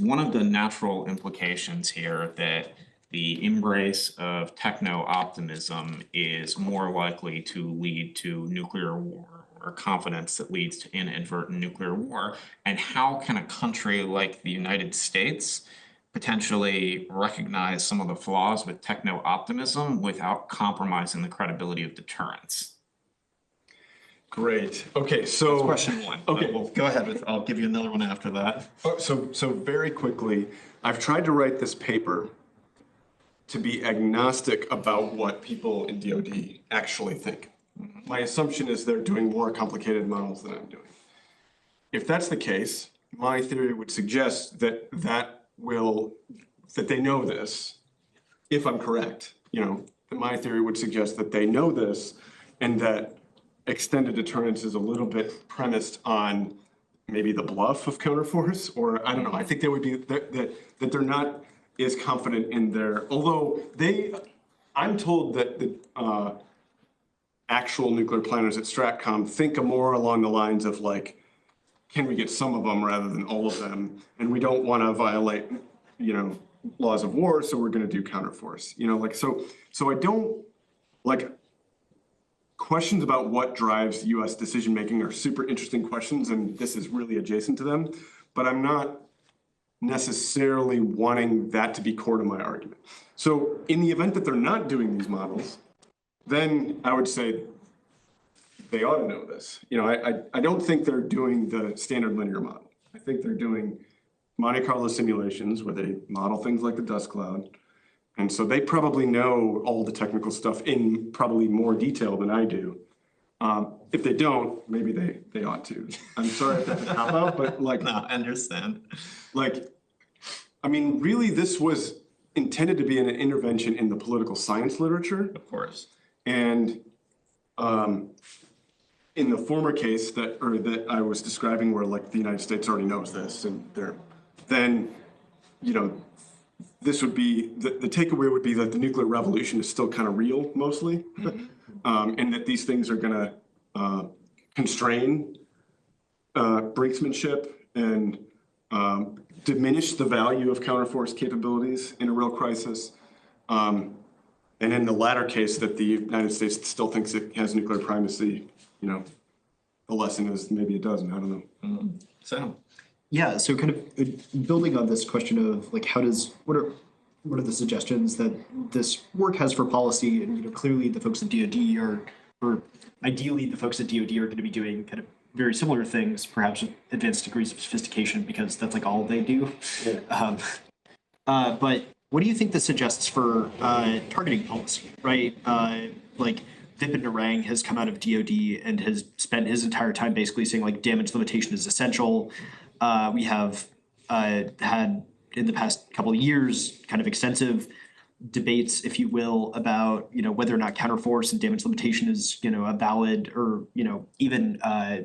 one of the natural implications here that the embrace of techno-optimism is more likely to lead to nuclear war, or confidence that leads to inadvertent nuclear war? And how can a country like the United States potentially recognize some of the flaws with techno-optimism without compromising the credibility of deterrence?
Great. Okay, so
That's question one.
Okay,
Well, go ahead. I'll give you another one after that.
So very quickly, I've tried to write this paper to be agnostic about what people in DoD actually think. My assumption is they're doing more complicated models than I'm doing. If that's the case, my theory would suggest that they know this, if I'm correct. My theory would suggest that they know this and that extended deterrence is a little bit premised on maybe the bluff of Counterforce, or I don't know. I think they would be that they're not as confident in although I'm told that the actual nuclear planners at Stratcom think more along the lines of can we get some of them rather than all of them? And we don't want to violate, laws of war, so we're going to do Counterforce. So I don't questions about what drives US decision-making are super interesting questions, and this is really adjacent to them, but I'm not necessarily wanting that to be core to my argument. So in the event that they're not doing these models, then I would say they ought to know this. You know, I don't think they're doing the standard linear model. I think they're doing Monte Carlo simulations where they model things like the dust cloud. And so they probably know all the technical stuff in probably more detail than I do. If they don't, maybe they ought to. I'm sorry if that's a cop-out, but like,
No, I understand.
like, I mean, really, this was intended to be an intervention in the political science literature.
Of course.
And in the former case that I was describing, where like the United States already knows this, and then, you know, this would be the takeaway would be that the nuclear revolution is still kind of real mostly, and that these things are going to constrain brinksmanship and diminish the value of counterforce capabilities in a real crisis. And in the latter case, that the United States still thinks it has nuclear primacy, you know, the lesson is maybe it doesn't. I don't know.
So,
Yeah, so kind of building on this question of like, what are the suggestions that this work has for policy? And, you know, clearly the folks at DoD or ideally the folks at DoD are going to be doing kind of very similar things, perhaps with advanced degrees of sophistication, because that's like all they do.
Yeah.
But what do you think this suggests for targeting policy, right? Like Vipin Narang has come out of DoD and has spent his entire time basically saying like damage limitation is essential. We have had in the past couple of years kind of extensive debates, if you will, about, you know, whether or not counterforce and damage limitation is, you know, a valid or, you know, even a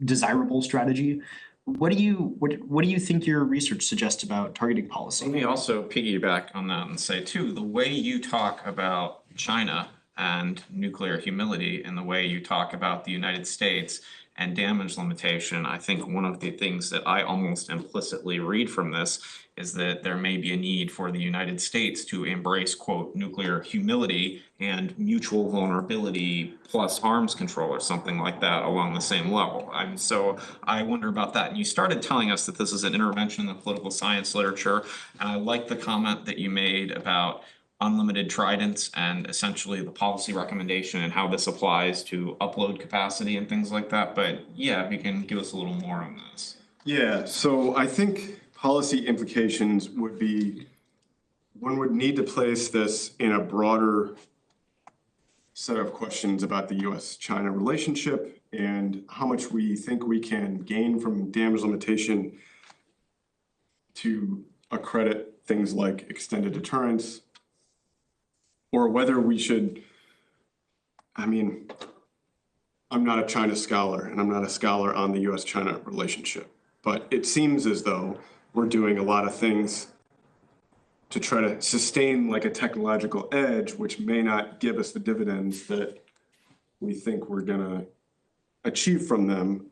desirable strategy. What do you think your research suggests about targeting policy?
let me also piggyback on that and say too, the way you talk about China and nuclear humility and the way you talk about the United States and damage limitation, I think one of the things that I almost implicitly read from this is that there may be a need for the United States to embrace, quote, nuclear humility and mutual vulnerability plus arms control or something like that along the same level. So I wonder about that. And you started telling us that this is an intervention in the political science literature. And I like the comment that you made about unlimited tridents and essentially the policy recommendation and how this applies to upload capacity and things like that. But yeah, if you can give us a little more on this.
Yeah, so I think policy implications would be, one would need to place this in a broader set of questions about the US-China relationship and how much we think we can gain from damage limitation to accredit things like extended deterrence, or whether we should, I mean, I'm not a China scholar and I'm not a scholar on the US-China relationship, but it seems as though we're doing a lot of things to try to sustain like a technological edge, which may not give us the dividends that we think we're gonna achieve from them.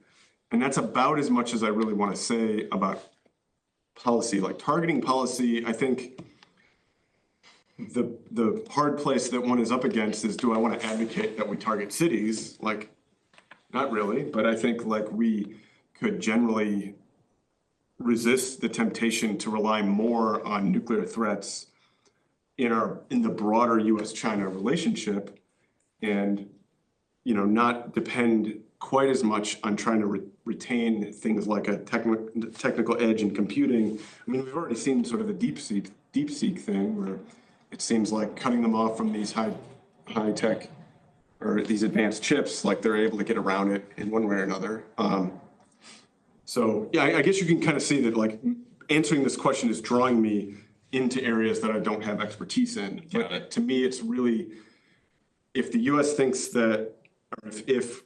And that's about as much as I really want to say about policy. Like targeting policy, I think the hard place that one is up against is, do I want to advocate that we target cities? Like, not really, but I think like we could generally resist the temptation to rely more on nuclear threats in the broader US-China relationship, and, you know, not depend quite as much on trying to retain things like a technical edge in computing. I mean, we've already seen sort of the DeepSeek thing where it seems like cutting them off from these high tech or these advanced chips, like they're able to get around it in one way or another. So yeah, I guess you can kind of see that like answering this question is drawing me into areas that I don't have expertise in. But to me, it's really, if the US thinks that, or if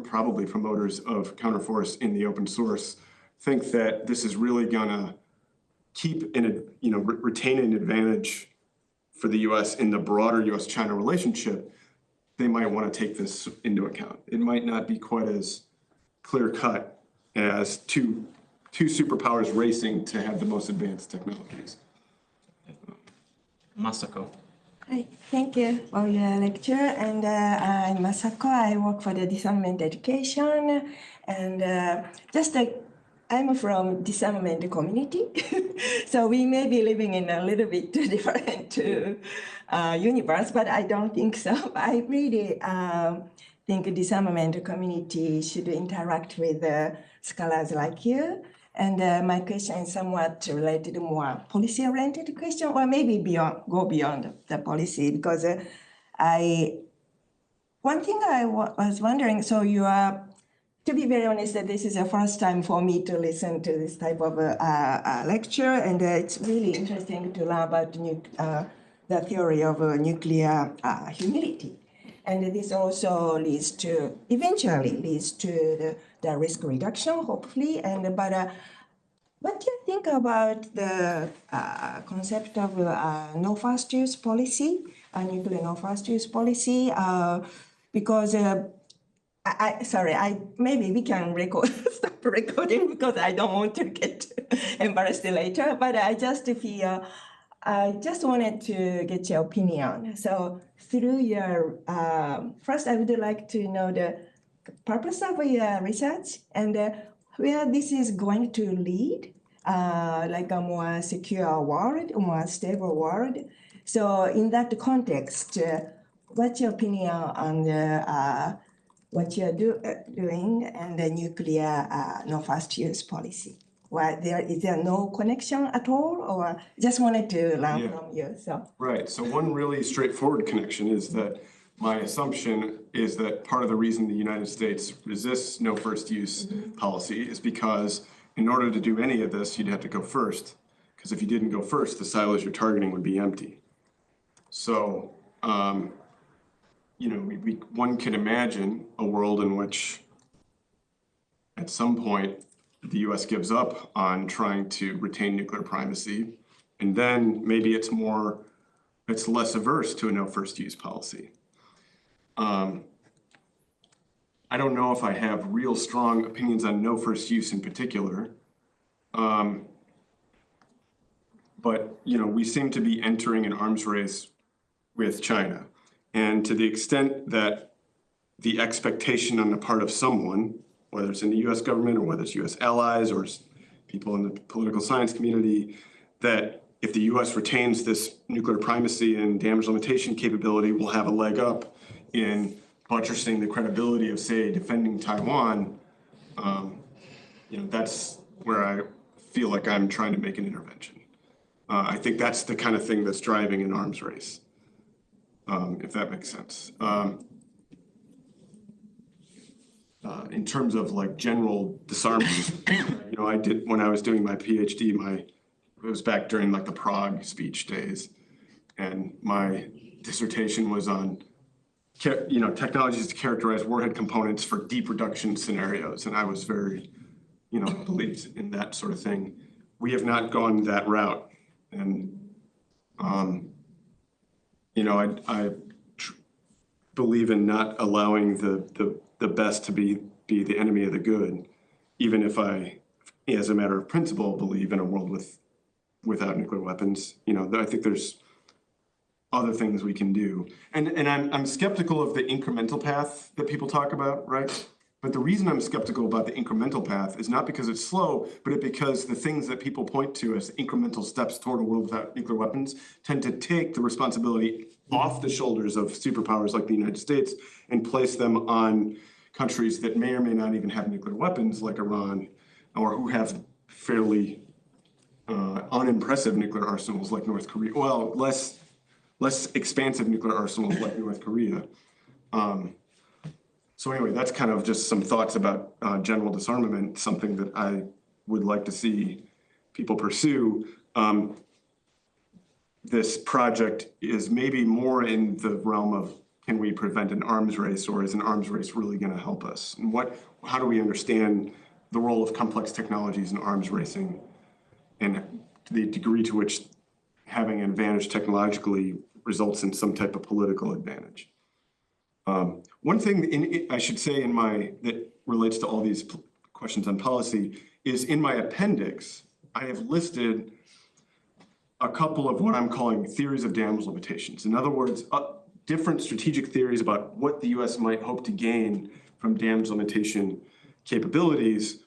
probably promoters of Counterforce in the open source think that this is really gonna keep retain an advantage for the US in the broader US-China relationship, they might want to take this into account. It might not be quite as clear cut as two superpowers racing to have the most advanced technologies.
Masako.
Hi, thank you for your lecture. And I'm Masako. I work for the disarmament education. And I'm from disarmament community. So we may be living in a little bit different universe, but I don't think so. I really think disarmament community should interact with scholars like you. And my question is somewhat related to more policy-oriented question, or maybe go beyond the policy, because one thing I was wondering, so you are, to be very honest, that this is the first time for me to listen to this type of lecture, and it's really interesting to learn about the theory of nuclear humility. And this also eventually leads to the risk reduction, hopefully. But what do you think about the concept of no first use policy, nuclear no first use policy? Because maybe we can stop recording because I don't want to get embarrassed later. But I just wanted to get your opinion. So through your, first I would like to know the purpose of your research and where this is going to lead, like a more secure world, a more stable world. So in that context, what's your opinion on what you're doing and the nuclear no first use policy? Well, is there no connection at all, or just wanted to learn from you? So
Right. So one really straightforward connection is that my assumption is that part of the reason the United States resists no first use policy is because in order to do any of this, you'd have to go first. Because if you didn't go first, the silos you're targeting would be empty. So, one can imagine a world in which at some point the US gives up on trying to retain nuclear primacy, and then maybe it's less averse to a no first use policy. I don't know if I have real strong opinions on no first use in particular. But we seem to be entering an arms race with China. And to the extent that the expectation on the part of someone, whether it's in the US government or whether it's US allies or people in the political science community, that if the US retains this nuclear primacy and damage limitation capability, we'll have a leg up in buttressing the credibility of, say, defending Taiwan. That's where I feel like I'm trying to make an intervention. I think that's the kind of thing that's driving an arms race, if that makes sense. In terms of like general disarmament, I did when I was doing my PhD, it was back during like the Prague speech days, and my dissertation was on technologies to characterize warhead components for deep reduction scenarios, and I was very believed in that sort of thing. We have not gone that route, and I believe in not allowing the best to be the enemy of the good, even if I, as a matter of principle, believe in a world without nuclear weapons. I think there's other things we can do. And I'm skeptical of the incremental path that people talk about, right? But the reason I'm skeptical about the incremental path is not because it's slow, but because the things that people point to as incremental steps toward a world without nuclear weapons tend to take the responsibility off the shoulders of superpowers like the United States and place them on countries that may or may not even have nuclear weapons, like Iran, or who have fairly unimpressive nuclear arsenals like North Korea. Well, less expansive nuclear arsenals like North Korea. So anyway, that's kind of just some thoughts about general disarmament, something that I would like to see people pursue. This project is maybe more in the realm of, can we prevent an arms race, or is an arms race really going to help us? And how do we understand the role of complex technologies in arms racing, and the degree to which having an advantage technologically results in some type of political advantage? One thing I should say that relates to all these questions on policy is in my appendix, I have listed a couple of what I'm calling theories of damage limitations. In other words, different strategic theories about what the US might hope to gain from damage limitation capabilities.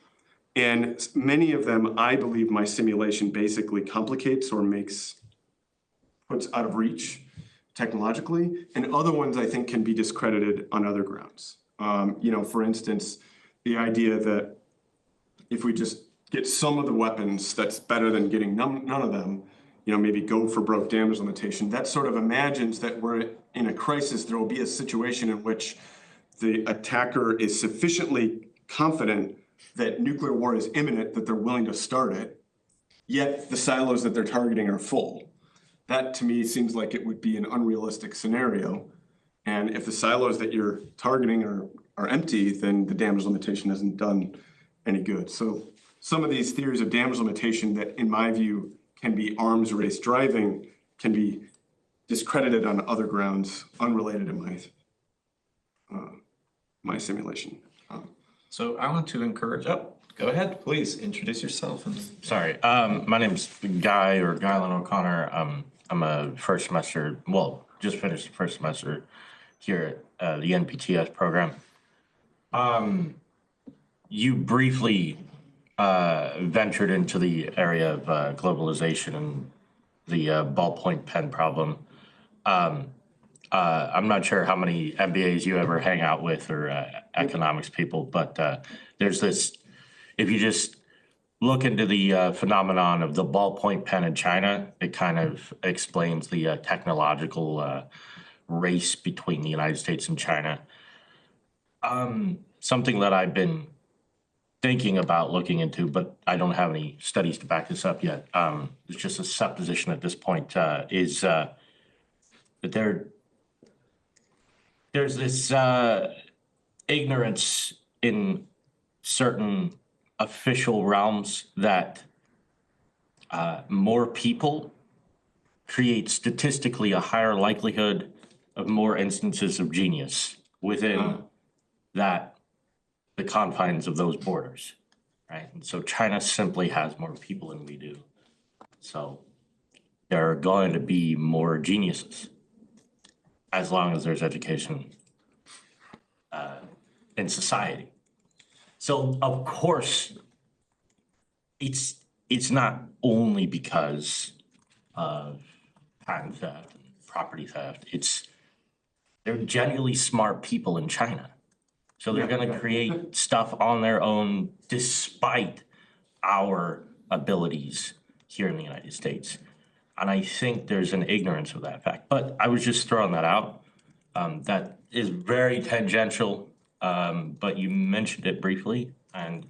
And many of them, I believe my simulation basically complicates or puts out of reach technologically. And other ones I think can be discredited on other grounds. For instance, the idea that if we just get some of the weapons, that's better than getting none of them, maybe go for broke damage limitation. That sort of imagines that we're in a crisis, there will be a situation in which the attacker is sufficiently confident that nuclear war is imminent, that they're willing to start it, yet the silos that they're targeting are full. That to me seems like it would be an unrealistic scenario. And if the silos that you're targeting are empty, then the damage limitation hasn't done any good. So some of these theories of damage limitation that, in my view, can be arms race driving can be discredited on other grounds unrelated to my simulation.
So I want to encourage, go ahead, please introduce yourself.
Sorry, my name's Guy or Guylan O'Connor. I'm a first semester, just finished the first semester here at the NPTS program. You briefly ventured into the area of globalization and the ballpoint pen problem. I'm not sure how many MBAs you ever hang out with or economics people, but there's this, if you just look into the phenomenon of the ballpoint pen in China, it kind of explains the technological race between the United States and China. Something that I've been thinking about looking into, but I don't have any studies to back this up yet. It's just a supposition at this point, is that there's this ignorance in certain official realms that more people create statistically a higher likelihood of more instances of genius within the confines of those borders, right? And so China simply has more people than we do. So there are going to be more geniuses as long as there's education in society. So of course, it's not only because of patent theft and property theft. They're genuinely smart people in China. So they're going to create stuff on their own despite our abilities here in the United States. And I think there's an ignorance of that fact. But I was just throwing that out. That is very tangential, but you mentioned it briefly. And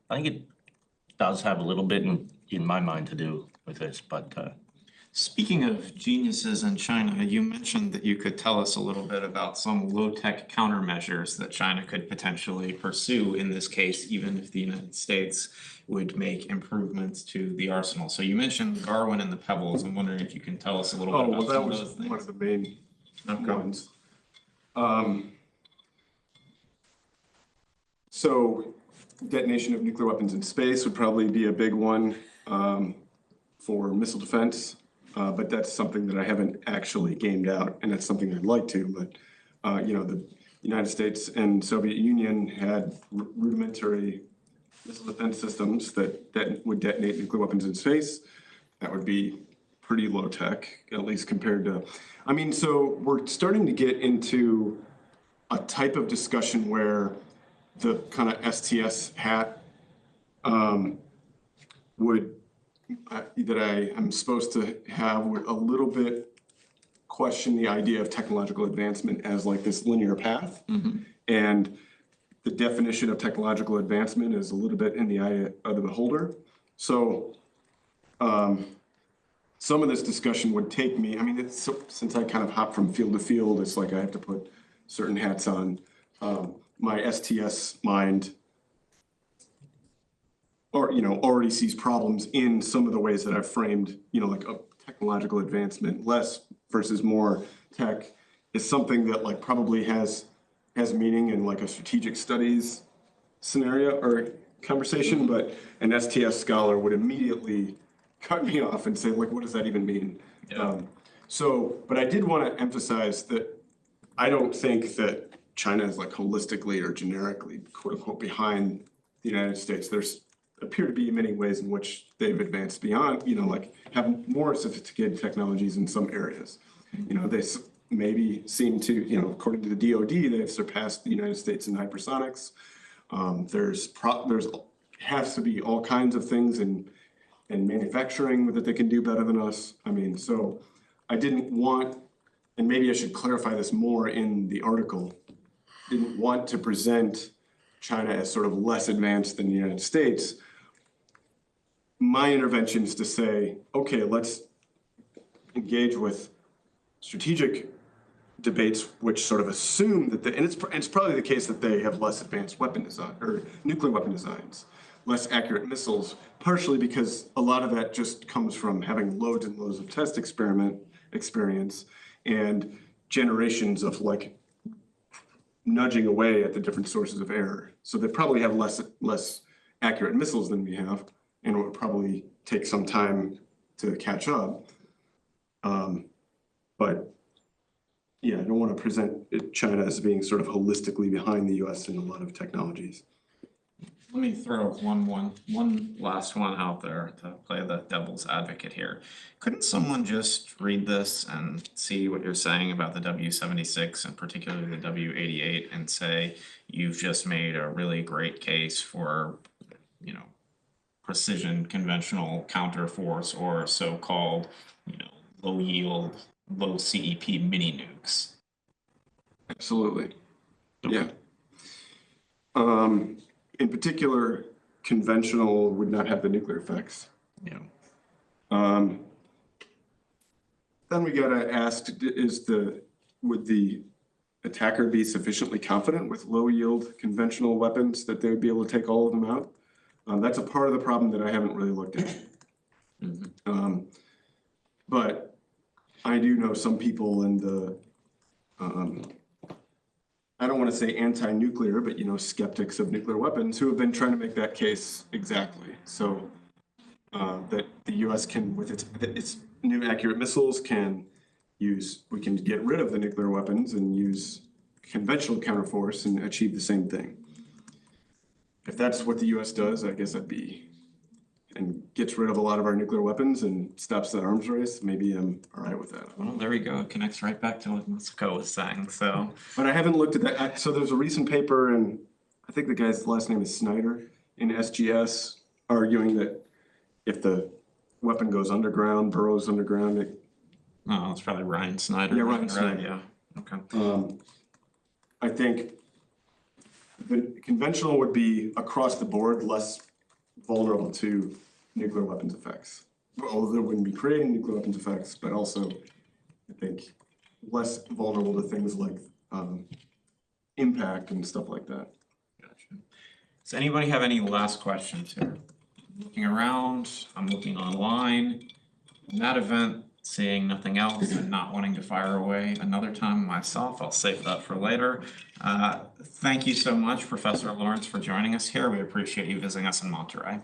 I think it does have a little bit in my mind to do with this. But
speaking of geniuses in China, you mentioned that you could tell us a little bit about some low-tech countermeasures that China could potentially pursue in this case, even if the United States would make improvements to the arsenal. So you mentioned Garwin and the Pebbles. I'm wondering if you can tell us a little bit about some of those things.
One of the main ones. So detonation of nuclear weapons in space would probably be a big one for missile defense. But that's something that I haven't actually gamed out, and that's something I'd like to. But the United States and Soviet Union had rudimentary missile defense systems that would detonate nuclear weapons in space. That would be pretty low tech, at least compared to. So we're starting to get into a type of discussion where the kind of STS hat that I am supposed to have would a little bit question the idea of technological advancement as like this linear path. Mm-hmm. And the definition of technological advancement is a little bit in the eye of the beholder. So some of this discussion would take me, since I kind of hop from field to field, it's like I have to put certain hats on. My STS mind already sees problems in some of the ways that I've framed, like a technological advancement, less versus more tech is something that like probably has meaning in like a strategic studies scenario or conversation, but an STS scholar would immediately cut me off and say, like, what does that even mean?
Yeah.
But I did want to emphasize that I don't think that China is like holistically or generically, quote unquote, behind the United States. There's appear to be many ways in which they've advanced beyond, like have more sophisticated technologies in some areas. They maybe seem to, according to the DoD, they've surpassed the United States in hypersonics. There's has to be all kinds of things in manufacturing that they can do better than us. I mean, so I didn't want, and maybe I should clarify this more in the article, didn't want to present China as sort of less advanced than the United States. My intervention is to say, okay, let's engage with strategic debates which sort of assume that, and it's probably the case that they have less advanced weapon design or nuclear weapon designs, less accurate missiles, partially because a lot of that just comes from having loads and loads of test experience and generations of like nudging away at the different sources of error. So they probably have less accurate missiles than we have, and it would probably take some time to catch up. But yeah, I don't want to present China as being sort of holistically behind the US in a lot of technologies.
Let me throw one last one out there to play the devil's advocate here. Couldn't someone just read this and see what you're saying about the W-76 and particularly the W-88 and say, you've just made a really great case for, precision conventional counterforce or so-called, low yield, low CEP mini nukes?
Absolutely. Yeah. In particular, conventional would not have the nuclear effects.
Yeah.
Then we gotta ask, would the attacker be sufficiently confident with low yield conventional weapons that they would be able to take all of them out? That's a part of the problem that I haven't really looked at. But I do know some people in the, I don't want to say anti-nuclear, but skeptics of nuclear weapons who have been trying to make that case exactly. So that the US can, with its new accurate missiles, we can get rid of the nuclear weapons and use conventional counterforce and achieve the same thing. If that's what the US does, I guess and gets rid of a lot of our nuclear weapons and stops that arms race, maybe I'm all right with that.
Well, there we go. It connects right back to what Mexico was saying, so.
But I haven't looked at that. So there's a recent paper, and I think the guy's last name is Snyder, in SGS, arguing that if the weapon goes underground, burrows underground,
Oh, it's probably Ryan Snyder.
Yeah, Ryan
right?
Snyder.
Yeah, okay.
I think the conventional would be across the board less vulnerable to nuclear weapons effects. Although it wouldn't be creating nuclear weapons effects, but also I think less vulnerable to things like impact and stuff like that.
Gotcha. Does anybody have any last questions here? Looking around, I'm looking online. In that event, seeing nothing else and not wanting to fire away another time myself, I'll save that for later. Thank you so much, Professor Lawrence, for joining us here. We appreciate you visiting us in Monterey.